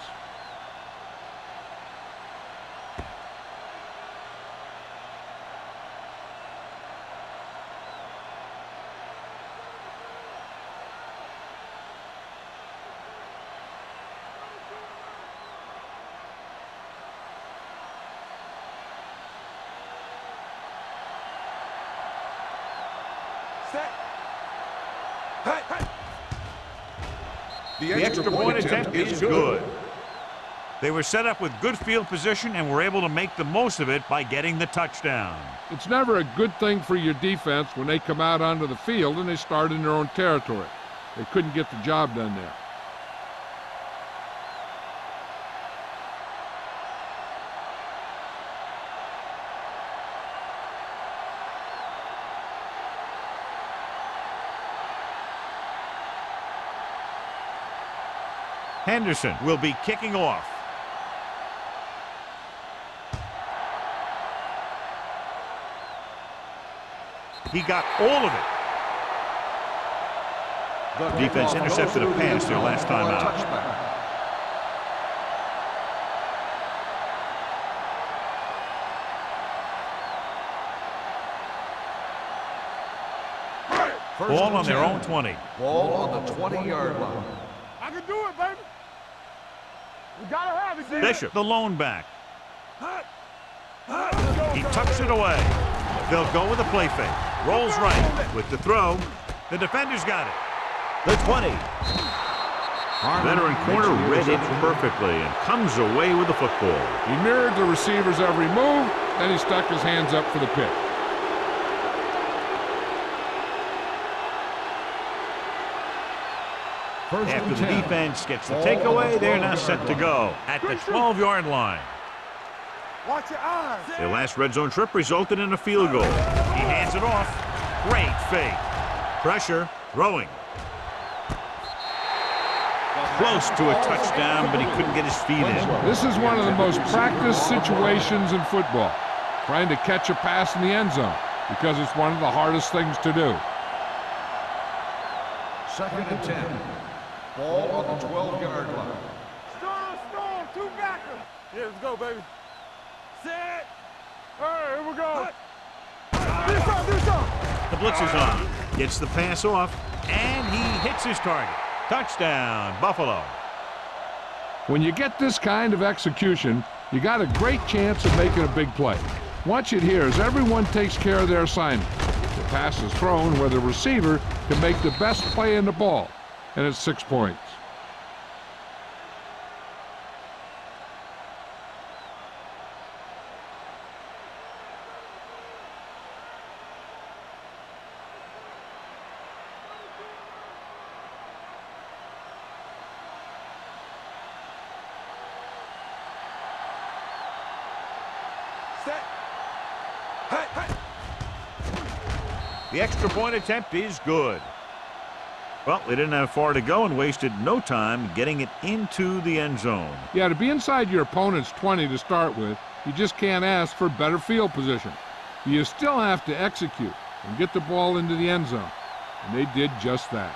The extra point attempt is good. They were set up with good field position and were able to make the most of it by getting the touchdown. It's never a good thing for your defense when they come out onto the field and they start in their own territory. They couldn't get the job done there. Henderson will be kicking off. He got all of it. Defense intercepted a pass their last time out. Ball on their own 20. Ball on the 20-yard line. I can do it, baby. We gotta have it, Bishop, the lone back. He tucks it away. They'll go with a play fake. Rolls right with the throw. The defender's got it. The 20. Veteran corner read it perfectly and comes away with the football. He mirrored the receiver's every move, then he stuck his hands up for the pick. After the defense gets the takeaway, they're now set to go at the 12-yard line. Watch your eyes. Their last red zone trip resulted in a field goal. He hands it off. Great fake. Pressure, throwing. Close to a touchdown, but he couldn't get his feet in. This is one of the most practiced situations in football, trying to catch a pass in the end zone, because it's one of the hardest things to do. 2nd and 10. Ball on the 12-yard line. Storm, two backers. Yeah, let's go, baby. Set. All right, here we go. Do something. The blitz is on. Gets the pass off, and he hits his target. Touchdown, Buffalo. When you get this kind of execution, you got a great chance of making a big play. Watch it here as everyone takes care of their assignment. The pass is thrown where the receiver can make the best play in the ball, and it's 6 points. The extra point attempt is good. Well, they didn't have far to go and wasted no time getting it into the end zone. Yeah, to be inside your opponent's 20 to start with, you just can't ask for better field position. You still have to execute and get the ball into the end zone, and they did just that.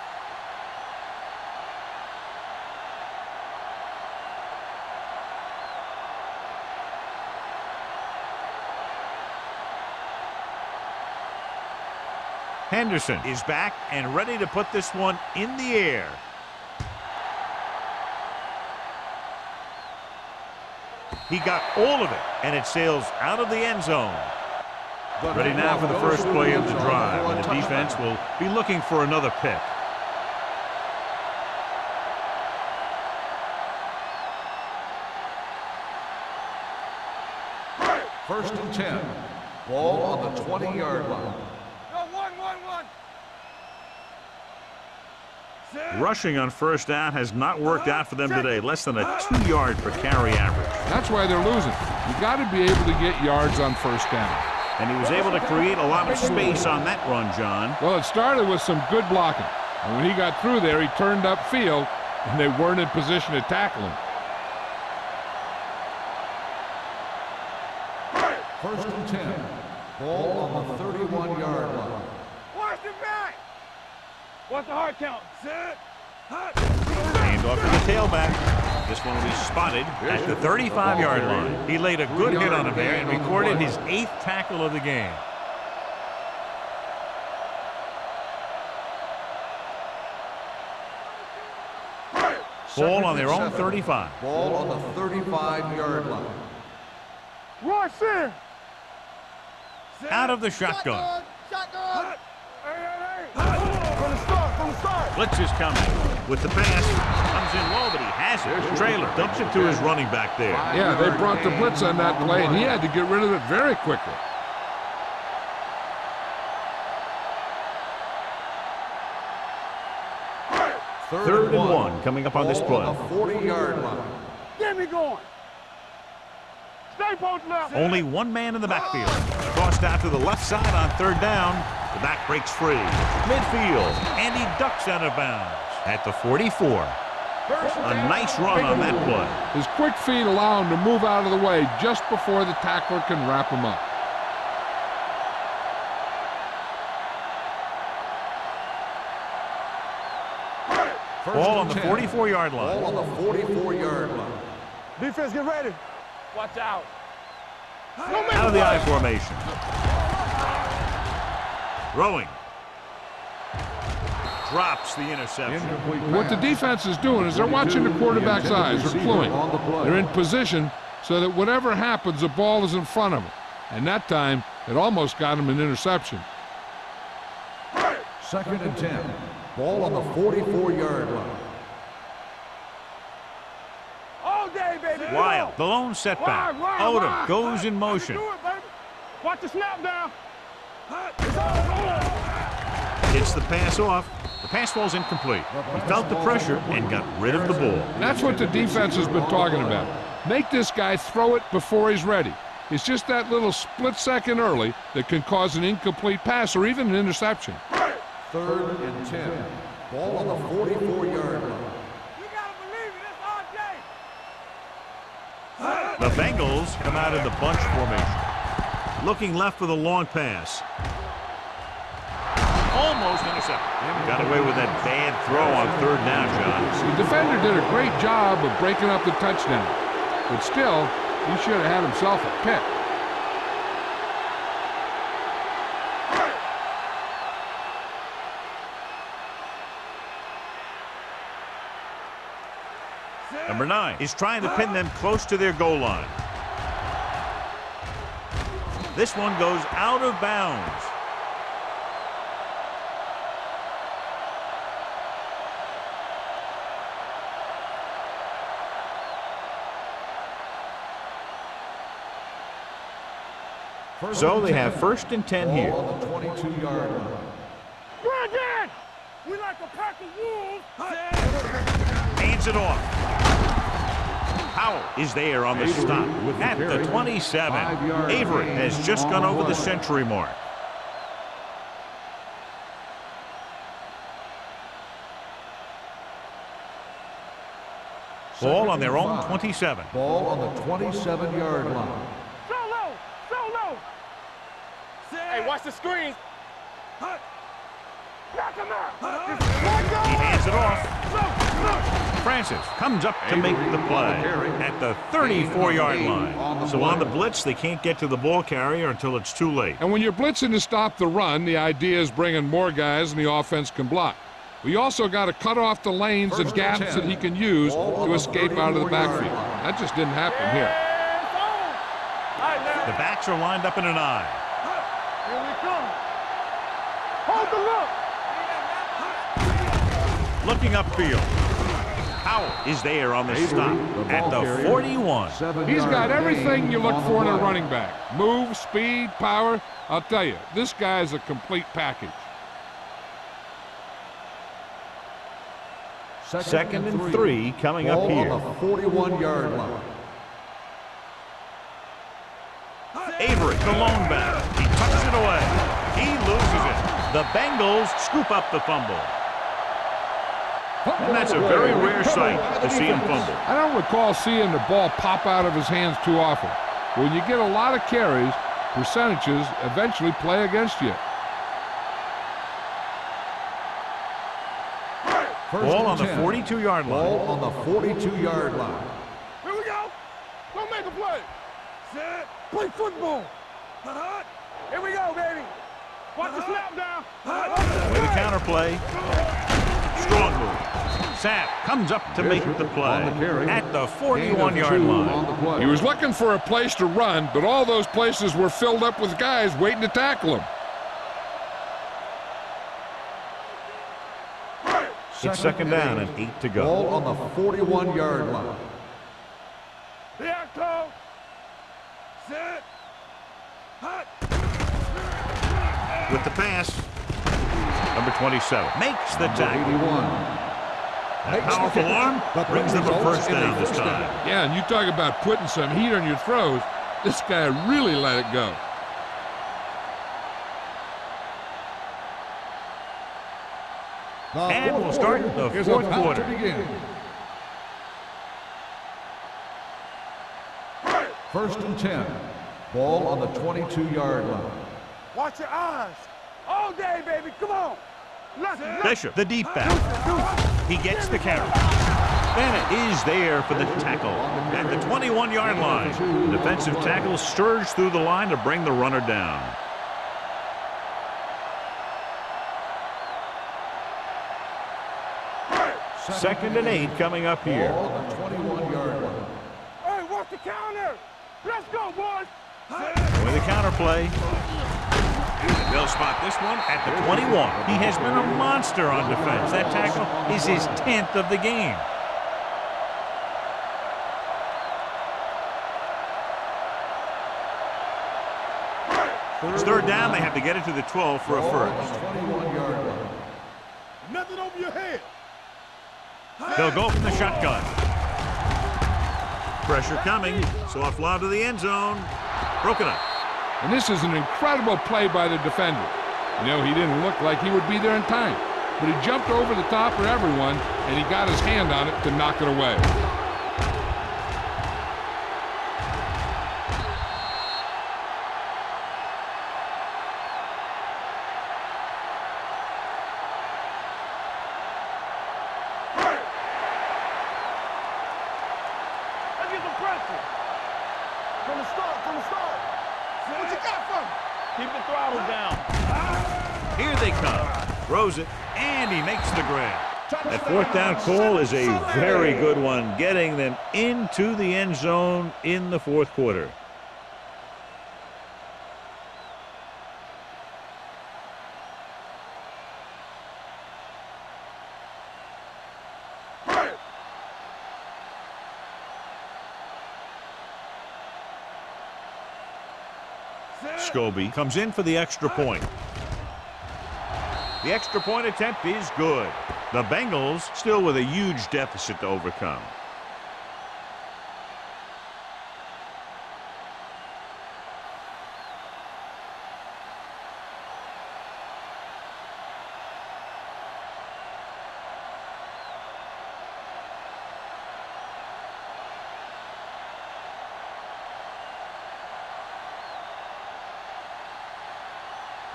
Henderson is back and ready to put this one in the air. He got all of it, and it sails out of the end zone. Ready now for the first play of the drive, and the defense will be looking for another pick. First and 10. Ball on the 20-yard line. Rushing on first down has not worked out for them today. Less than a 2-yard per carry average. That's why they're losing. You got to be able to get yards on first down. And he was able to create a lot of space on that run, John. Well, it started with some good blocking. And when he got through there, he turned upfield, and they weren't in position to tackle him. First and 10. Ball on the 31-yard line. Watch the back. What's the hard count? Set. Hand off to the tailback. This one will be spotted at the 35-yard line. He laid a good hit on him there and recorded his 8th tackle of the game. Ball on their own 35. Ball on the 35-yard line. Rush in. Out of the shotgun. Shotgun. From the start. Blitz is coming. With the pass, comes in low, but he has it. Trailer dumps it to his running back there. Yeah, they brought the blitz on that play, and he had to get rid of it very quickly. Third and one coming up on this play. On the 40-yard line. Get me going. Stay posted up. Only one man in the backfield. Tossed out to the left side on third down. The back breaks free. Midfield, and he ducks out of bounds at the 44. A nice run on that play. His quick feet allow him to move out of the way just before the tackler can wrap him up. Ball on the 44-yard line. Ball on the 44-yard line. Defense, get ready. Watch out. Out of the I formation. Throwing. drops the interception. What the defense is doing is they're watching the quarterback's eyes. They're cluing. They're in position so that whatever happens, the ball is in front of them. And that time, it almost got him an interception. 2nd and 10. Ball on the 44-yard line. All day, baby. Wild, the lone setback. Odom goes in motion. Do it, baby. Watch the snap down. Gets the pass off. The pass falls incomplete. He felt the pressure and got rid of the ball. That's what the defense has been talking about. Make this guy throw it before he's ready. It's just that little split second early that can cause an incomplete pass or even an interception. 3rd and 10. Ball on the 44-yard line. You gotta believe it. It's all day. The Bengals come out in the bunch formation. Looking left for the long pass. Almost intercepted. Got away with that bad throw on 3rd down, John. The defender did a great job of breaking up the touchdown. But still, he should have had himself a pick. Number 9 is trying to pin them close to their goal line. This one goes out of bounds. So they have 1st and 10 here. Ball on the 22-yard line. Brandon! We like a pack of wolves. Hands it off. Howell is there on the stop at the 27. Avery has just gone over the century mark. Ball on their own 27. Ball on the 27-yard line. Solo! Solo! Hey, watch the screen. Knock him out. He hands it off. Francis comes up to make the play at the 34-yard line. So on the blitz, they can't get to the ball carrier until it's too late. And when you're blitzing to stop the run, the idea is bringing more guys and the offense can block. We also got to cut off the lanes and gaps that he can use to escape out of the backfield. That just didn't happen here. The backs are lined up in an I. Here we come. Hold the look. Looking upfield. Howell is there on the stop at the 41. He's got everything you look for in a running back. Move, speed, power. I'll tell you, this guy is a complete package. 2nd and 3 coming up here. On the 41-yard line. Avery, the lone back. He tucks it away. He loses it. The Bengals scoop up the fumble. And that's a very rare sight to see him fumble. I don't recall seeing the ball pop out of his hands too often. When you get a lot of carries, percentages eventually play against you. Ball on the 42-yard line. Ball on the 42-yard line. Here we go. Go make a play. Set. Play football. Here we go, baby. Watch the snap down. With a counterplay. Strong move. Sapp comes up to make the play at the 41-yard line. He was looking for a place to run, but all those places were filled up with guys waiting to tackle him. It's 2nd down and 8 to go. Ball on the 41-yard line. Here I go. Set. Hot. With the pass, number 27 makes the tackle. 81. That powerful arm brings them a 1st down this time. Yeah, and you talk about putting some heat on your throws. This guy really let it go. And we'll start the 4th quarter. First and 10. Ball on the 22-yard line. Watch your eyes. All day, baby. Come on. Bishop, the deep back. He gets the carry. Bennett is there for the tackle at the 21-yard line. The defensive tackle surged through the line to bring the runner down. 2nd and 8 coming up here. Ball on the 21-yard line. Hey, watch the counter. Let's go, boys. With the counter play. They'll spot this one at the 21. He has been a monster on defense. That tackle is his 10th of the game. It's 3rd down. They have to get it to the 12 for a first. 21-yard line. Nothing over your head. They'll go from the shotgun. Pressure coming. Soft lob to the end zone. Broken up. And this is an incredible play by the defender. You know, he didn't look like he would be there in time, but he jumped over the top of everyone, and he got his hand on it to knock it away. Let's get some pressure. From the start. What you got for me? Keep the throttle down. Here they come. Throws it, and he makes the grab. That 4th down call is a very good one, getting them into the end zone in the 4th quarter. Scobie comes in for the extra point. The extra point attempt is good. The Bengals still with a huge deficit to overcome.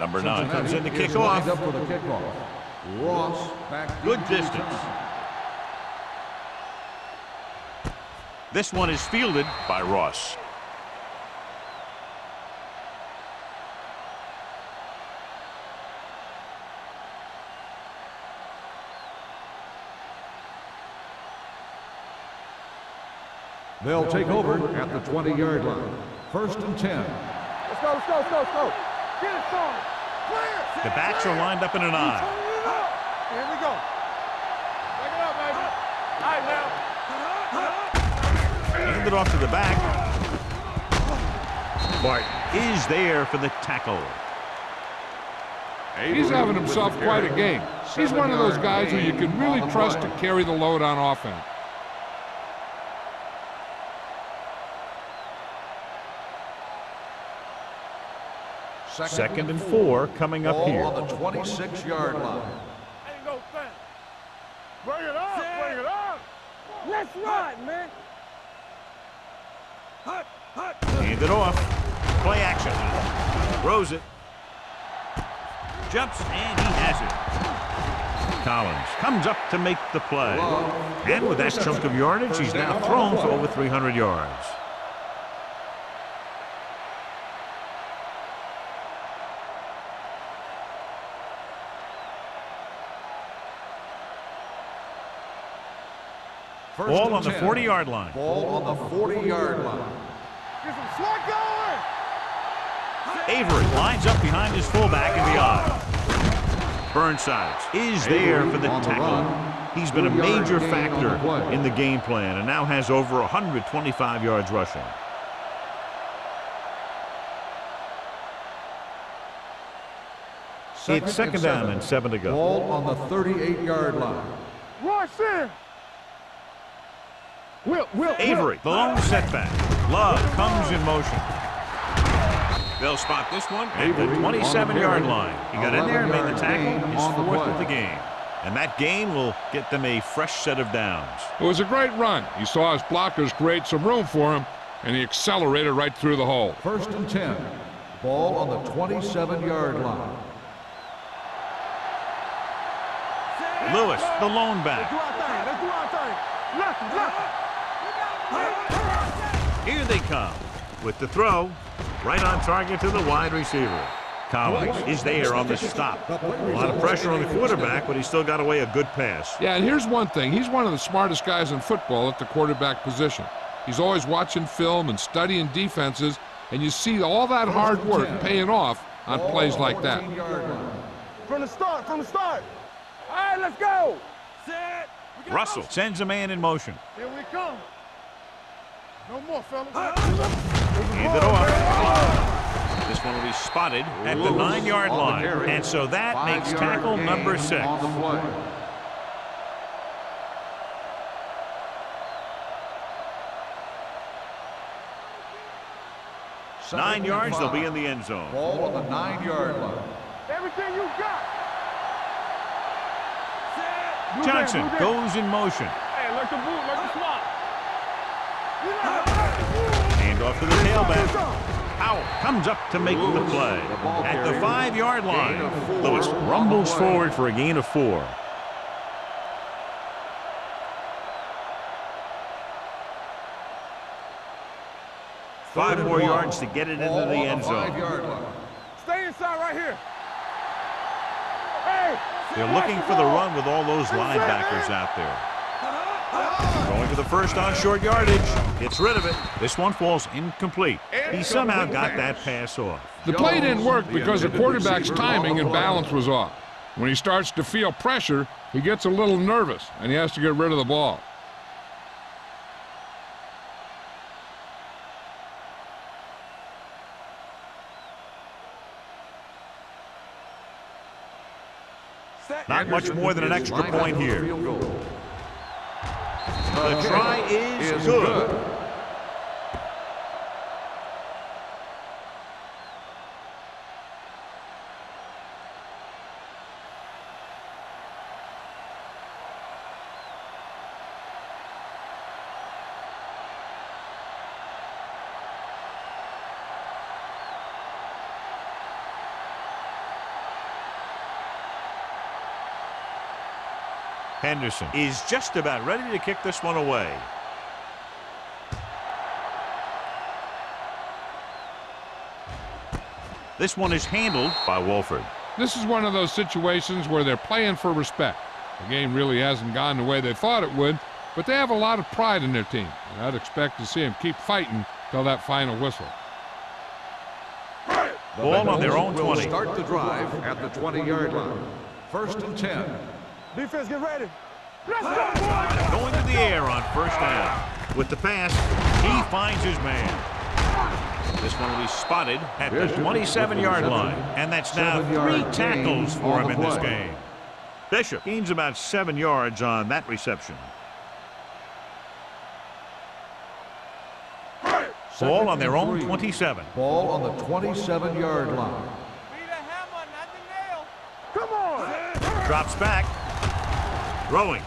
Number 9 comes in to kick off. Up for the kickoff. Ross back. Good distance. This one is fielded by Ross. They'll take over at the 20-yard line. 1st and 10. Let's go. Get it started. Clear. The backs are lined up in an eye. Here we go. Back it up, baby. All right, now. Hand it off to the back. Bart is there for the tackle. He's having himself quite a game. He's one of those guys who you can really trust to carry the load on offense. Second and 4 coming up here. Ball on the 26-yard line. Ain't no thing. Bring it up. Let's ride, man. Hand it off. Play action. Throws it. Jumps, and he has it. Collins comes up to make the play. And with that chunk of yardage, he's now thrown for over 300 yards. Ball on the 40-yard line. Ball on the 40-yard line. Get some slack going. Avery lines up behind his fullback in the eye. Burnside is there for the tackle. He's been a major factor in the game plan and now has over 125 yards rushing. It's 2nd down and 7 to go. Ball on the 38-yard line. Rush in. Will. Avery, the lone setback. Love comes in motion. They'll spot this one at the 27-yard line. He got in there and made the tackle, his 4th of the game. And that gain will get them a fresh set of downs. It was a great run. He saw his blockers create some room for him, and he accelerated right through the hole. 1st and 10. Ball on the 27-yard line. Lewis, the lone back. Let's do our thing. Left. Here they come with the throw right on target to the wide receiver. Collins is there on the stop. A lot of pressure on the quarterback, but he still got away a good pass. Yeah, and here's one thing. He's one of the smartest guys in football at the quarterback position. He's always watching film and studying defenses, and you see all that hard work paying off on plays like that. From the start, from the start. All right, let's go. Set. Russell sends a man in motion. Here we come. No more, fellas. Hand it off. This one will be spotted at the 9-yard line. And so that makes tackle number 6. 9 yards, they'll be in the end zone. Ball on the 9-yard line. Everything you got. Set. Johnson goes in motion. Hey, like the boot, like the slot. Hand off to the tailback. Powell comes up to make the play. At the 5-yard line, Lewis rumbles forward for a gain of 4. Five more yards to get it into the end zone. Stay inside right here. Hey. They're looking for the run with all those linebackers out there. Going for the first on short yardage. Gets rid of it. This one falls incomplete. He somehow got that pass off. The play didn't work because the quarterback's timing and balance was off. When he starts to feel pressure, he gets a little nervous, and he has to get rid of the ball. Not much more than an extra point here. The try is good. Henderson is just about ready to kick this one away. This one is handled by Wolford. This is one of those situations where they're playing for respect. The game really hasn't gone the way they thought it would, but they have a lot of pride in their team. And I'd expect to see them keep fighting till that final whistle. Ball on their own 20. Start the drive at the 20-yard line. 1st and 10. Defense, get ready. Let's go, boys. Going to the air on first down. With the pass, he finds his man. This one will be spotted at the 27-yard line. And that's now 3 tackles for him in this game. Bishop gains about 7 yards on that reception. Ball on their own 27. Ball on the 27-yard line. Be the hammer, not the nail. Come on. Drops back. Throwing.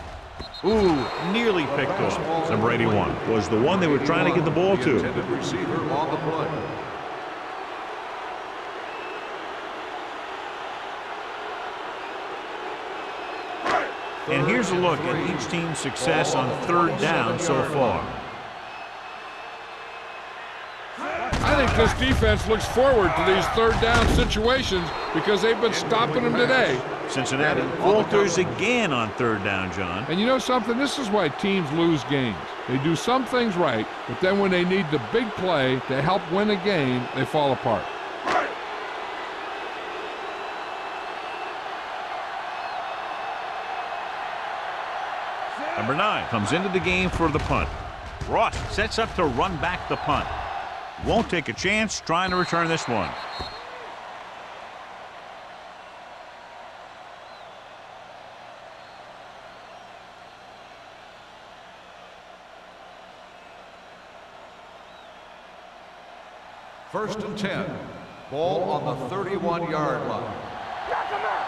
Ooh, nearly picked off. Number 81 was the one they were trying to get the ball to. Intended receiver on the play. And here's a look at each team's success on 3rd down so far. I think this defense looks forward to these 3rd down situations because they've been stopping them today. Cincinnati falters again on 3rd down, John. And you know something? This is why teams lose games. They do some things right, but then when they need the big play to help win a game, they fall apart. Number 9 comes into the game for the punt. Ross sets up to run back the punt. Won't take a chance trying to return this one. First and 10. Ball on the 31-yard line. Knock him out.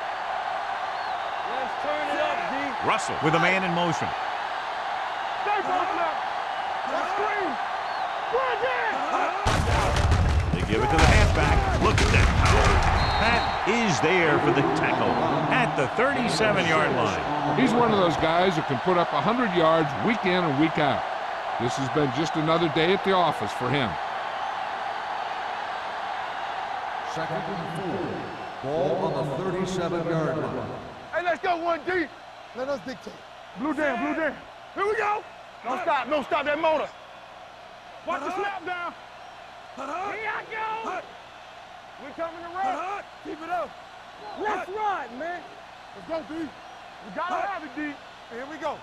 Let's turn it up, D. Russell with a man in motion. Stay both left. Screen. Bring it. They give it to the halfback. Look at that power. Pat is there for the tackle at the 37-yard line. He's one of those guys who can put up 100 yards week in and week out. This has been just another day at the office for him. Second and 4. Ball on the 37-yard line. Hey, let's go 1D. Let us dictate. Blue down, blue down. Here we go. Don't stop, don't stop that motor. Watch the snap down. Here I go. We coming to run. Keep it up. Let's run, man. Let's go, D. We gotta have it, D. Here we go.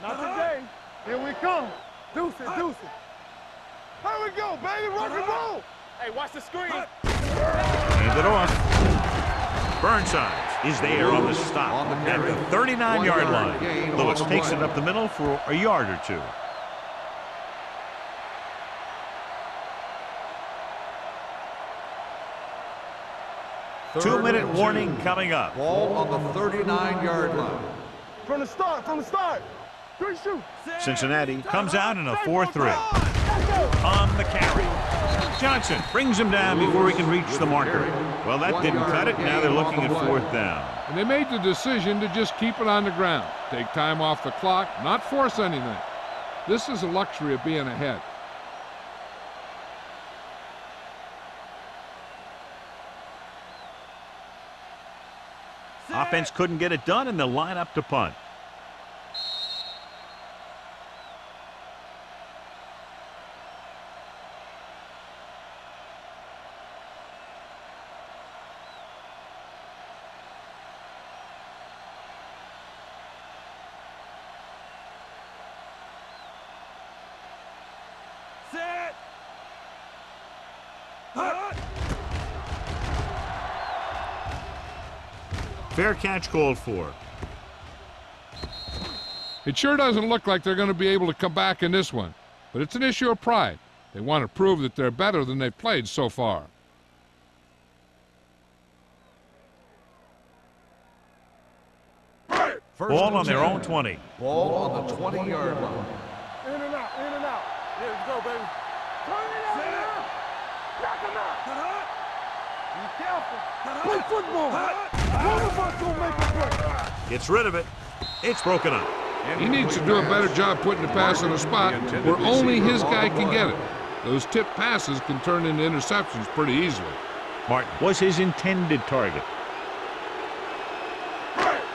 Not today. Here we come. Deuce it, deuce it. Here we go, baby. Rock and roll. Hey, watch the screen. Hand it off. Burnside is there on the stop at the 39-yard line. Lewis takes it up the middle for a yard or two. Two-minute warning coming up. Ball on the 39-yard line. From the start, from the start. Good shoot. Cincinnati comes out in a 4-3. On the carry. Johnson brings him down before he can reach the marker. Well, that didn't cut it. Now they're looking at 4th down. And they made the decision to just keep it on the ground. Take time off the clock, not force anything. This is a luxury of being ahead. Offense couldn't get it done, and they'll line up to punt. Set. Fair catch called for. It sure doesn't look like they're going to be able to come back in this one, but it's an issue of pride. They want to prove that they're better than they've played so far. Ball on their own 20. Ball on the 20-yard line. In and out, in and out. Here we go, baby. Turn it out now. Knock him out. Be careful. Play football. One of us gonna make a play. Gets rid of it. It's broken up. He needs to do a better job putting the pass in a spot where only his guy can get it. Those tipped passes can turn into interceptions pretty easily. Martin was his intended target.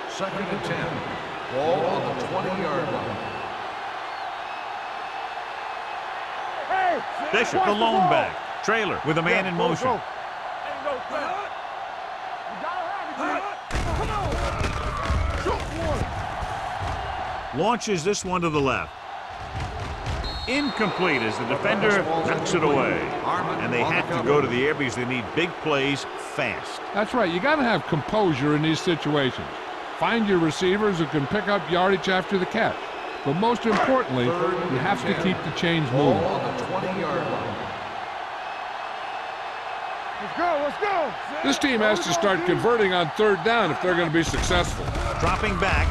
Second and 10. Ball on the 20-yard line. Hey, Bishop, watch the lone ball. back. Trailer with a man in Go, motion. go. Ain't no threat. You gotta have it, G. Come on. Shoot one. Launches this one to the left. Incomplete as the defender knocks it away. And they have to go to the air because they need big plays fast. That's right. You got to have composure in these situations. Find your receivers who can pick up yardage after the catch. But most importantly, you have to keep the chains Ball moving. on the 20-yard line. Let's go, let's go. This team has to start converting on 3rd down if they're going to be successful. Dropping back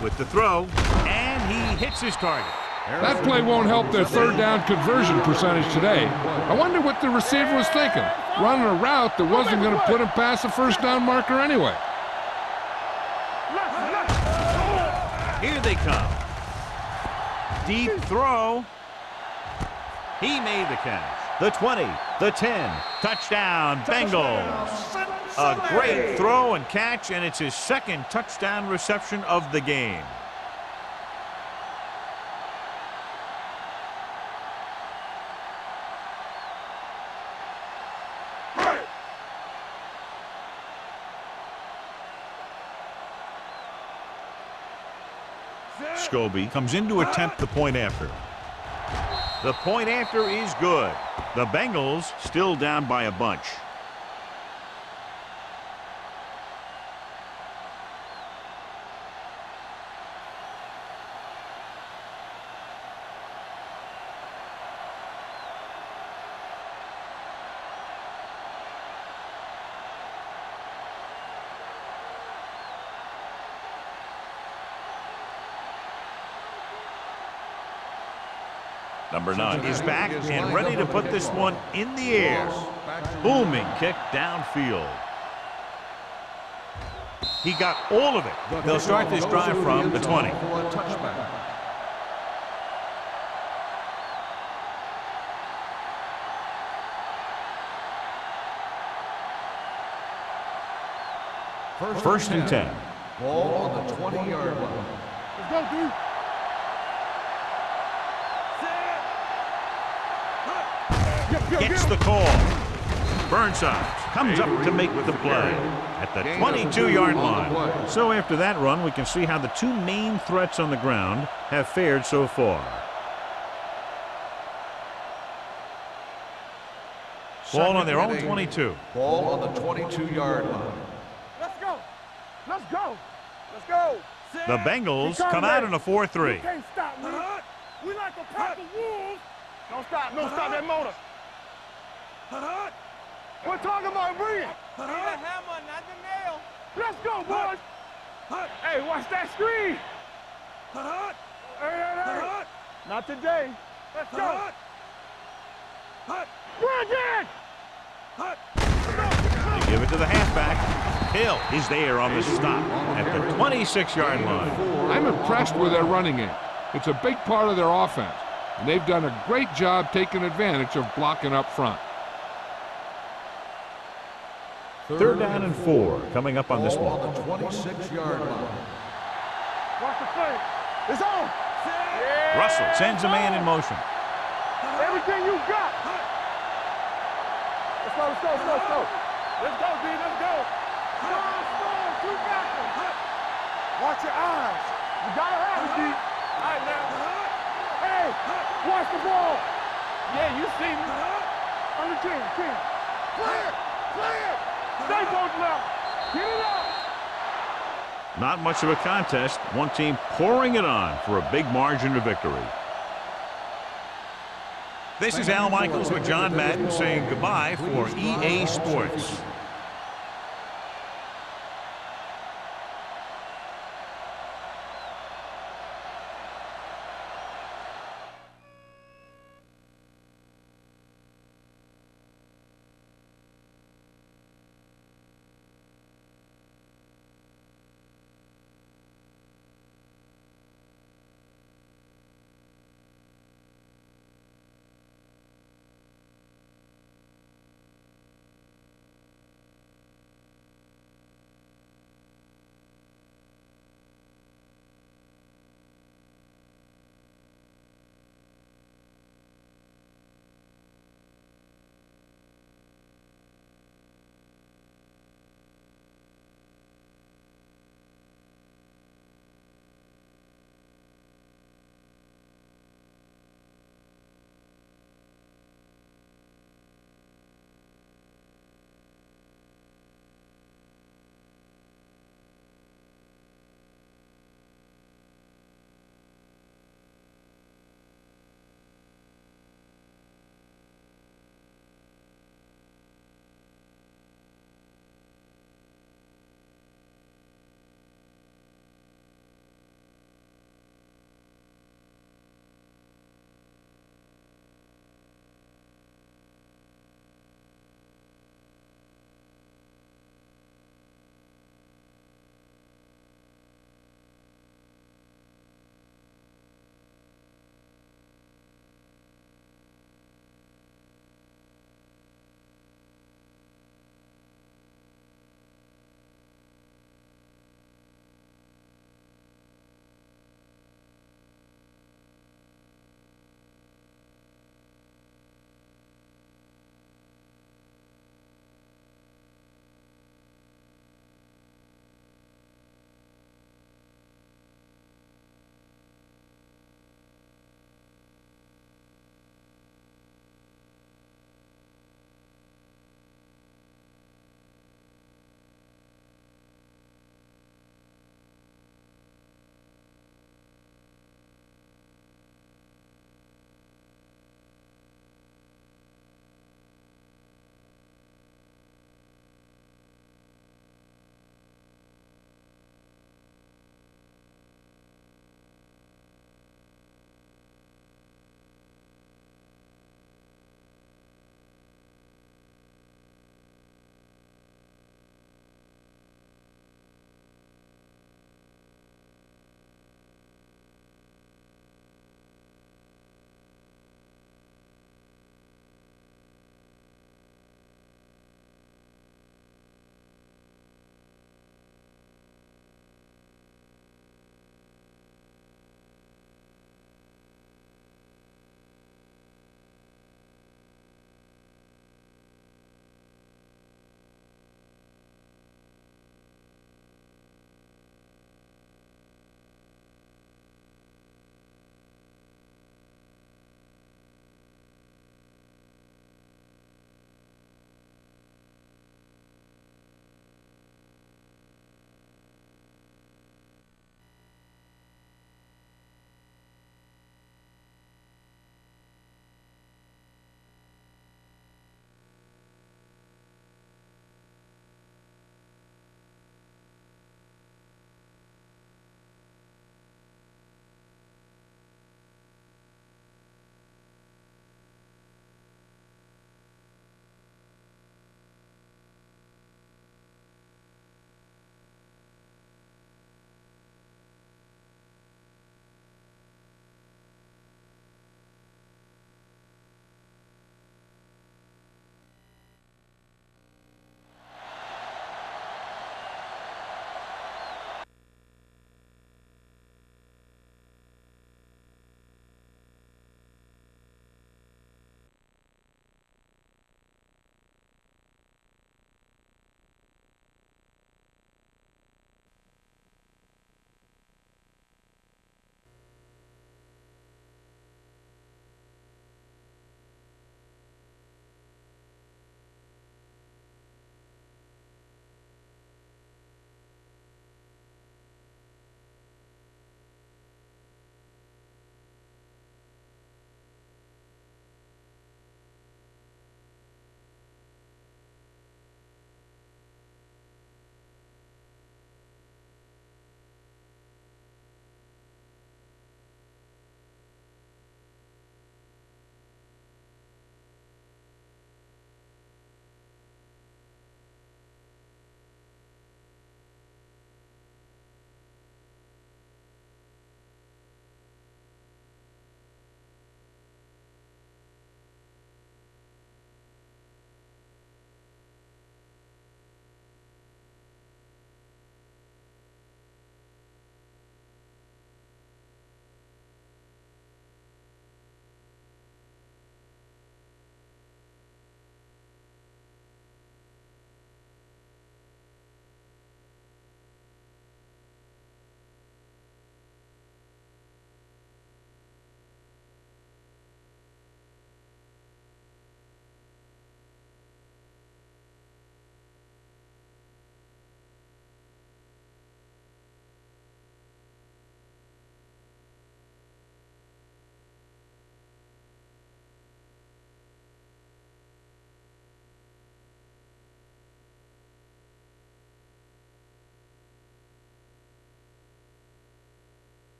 with the throw, and he hits his target. That play won't help their 3rd down conversion percentage today. I wonder what the receiver was thinking, running a route that wasn't going to put him past the 1st down marker anyway. Here they come. Deep throw. He made the catch. The 20, the 10, touchdown Bengals. A great throw and catch, and it's his 2nd touchdown reception of the game. Scobie comes in to attempt the point after. The point after is good. The Bengals still down by a bunch. Number 9 is back and ready to put this one in the air. Booming kick downfield. He got all of it. They'll start this drive from the 20. First and 10. Ball on the 20-yard line. Let's go, dude. Gets the call. Burnside comes up to make the play at the 22-yard line. So after that run, we can see how the two main threats on the ground have fared so far. Ball on their own 22. Ball on the 22-yard line. Let's go. Let's go. Let's go. The Bengals come out in a 4-3. You can't stop me. We like a pack of wolves. Don't stop. Don't stop that motor. We're talking about bringing. Need a hammer, not the nail. Let's go, boys. Hey, watch that screen. Hey. Not today. Let's go. Bring it. They give it to the halfback. Hill is there on the stop at the 26-yard line. I'm impressed with their running game. It's a big part of their offense, and they've done a great job taking advantage of blocking up front. Third down and 4 coming up on this Ball one. on the 26-yard line. Watch the play. It's on. Russell sends a man in motion. Everything you got. Let's go, let's go, let's go, let's go. Let's go, D, let's go. Storm, you got them. Watch your eyes. You gotta have it, D. All right, now. Hey, watch the ball. Yeah, you see me. On the 10. Play it, play it. Stay both left. Get it up. Not much of a contest. One team pouring it on for a big margin of victory. This is Al Michaels with John Madden saying goodbye for EA Sports.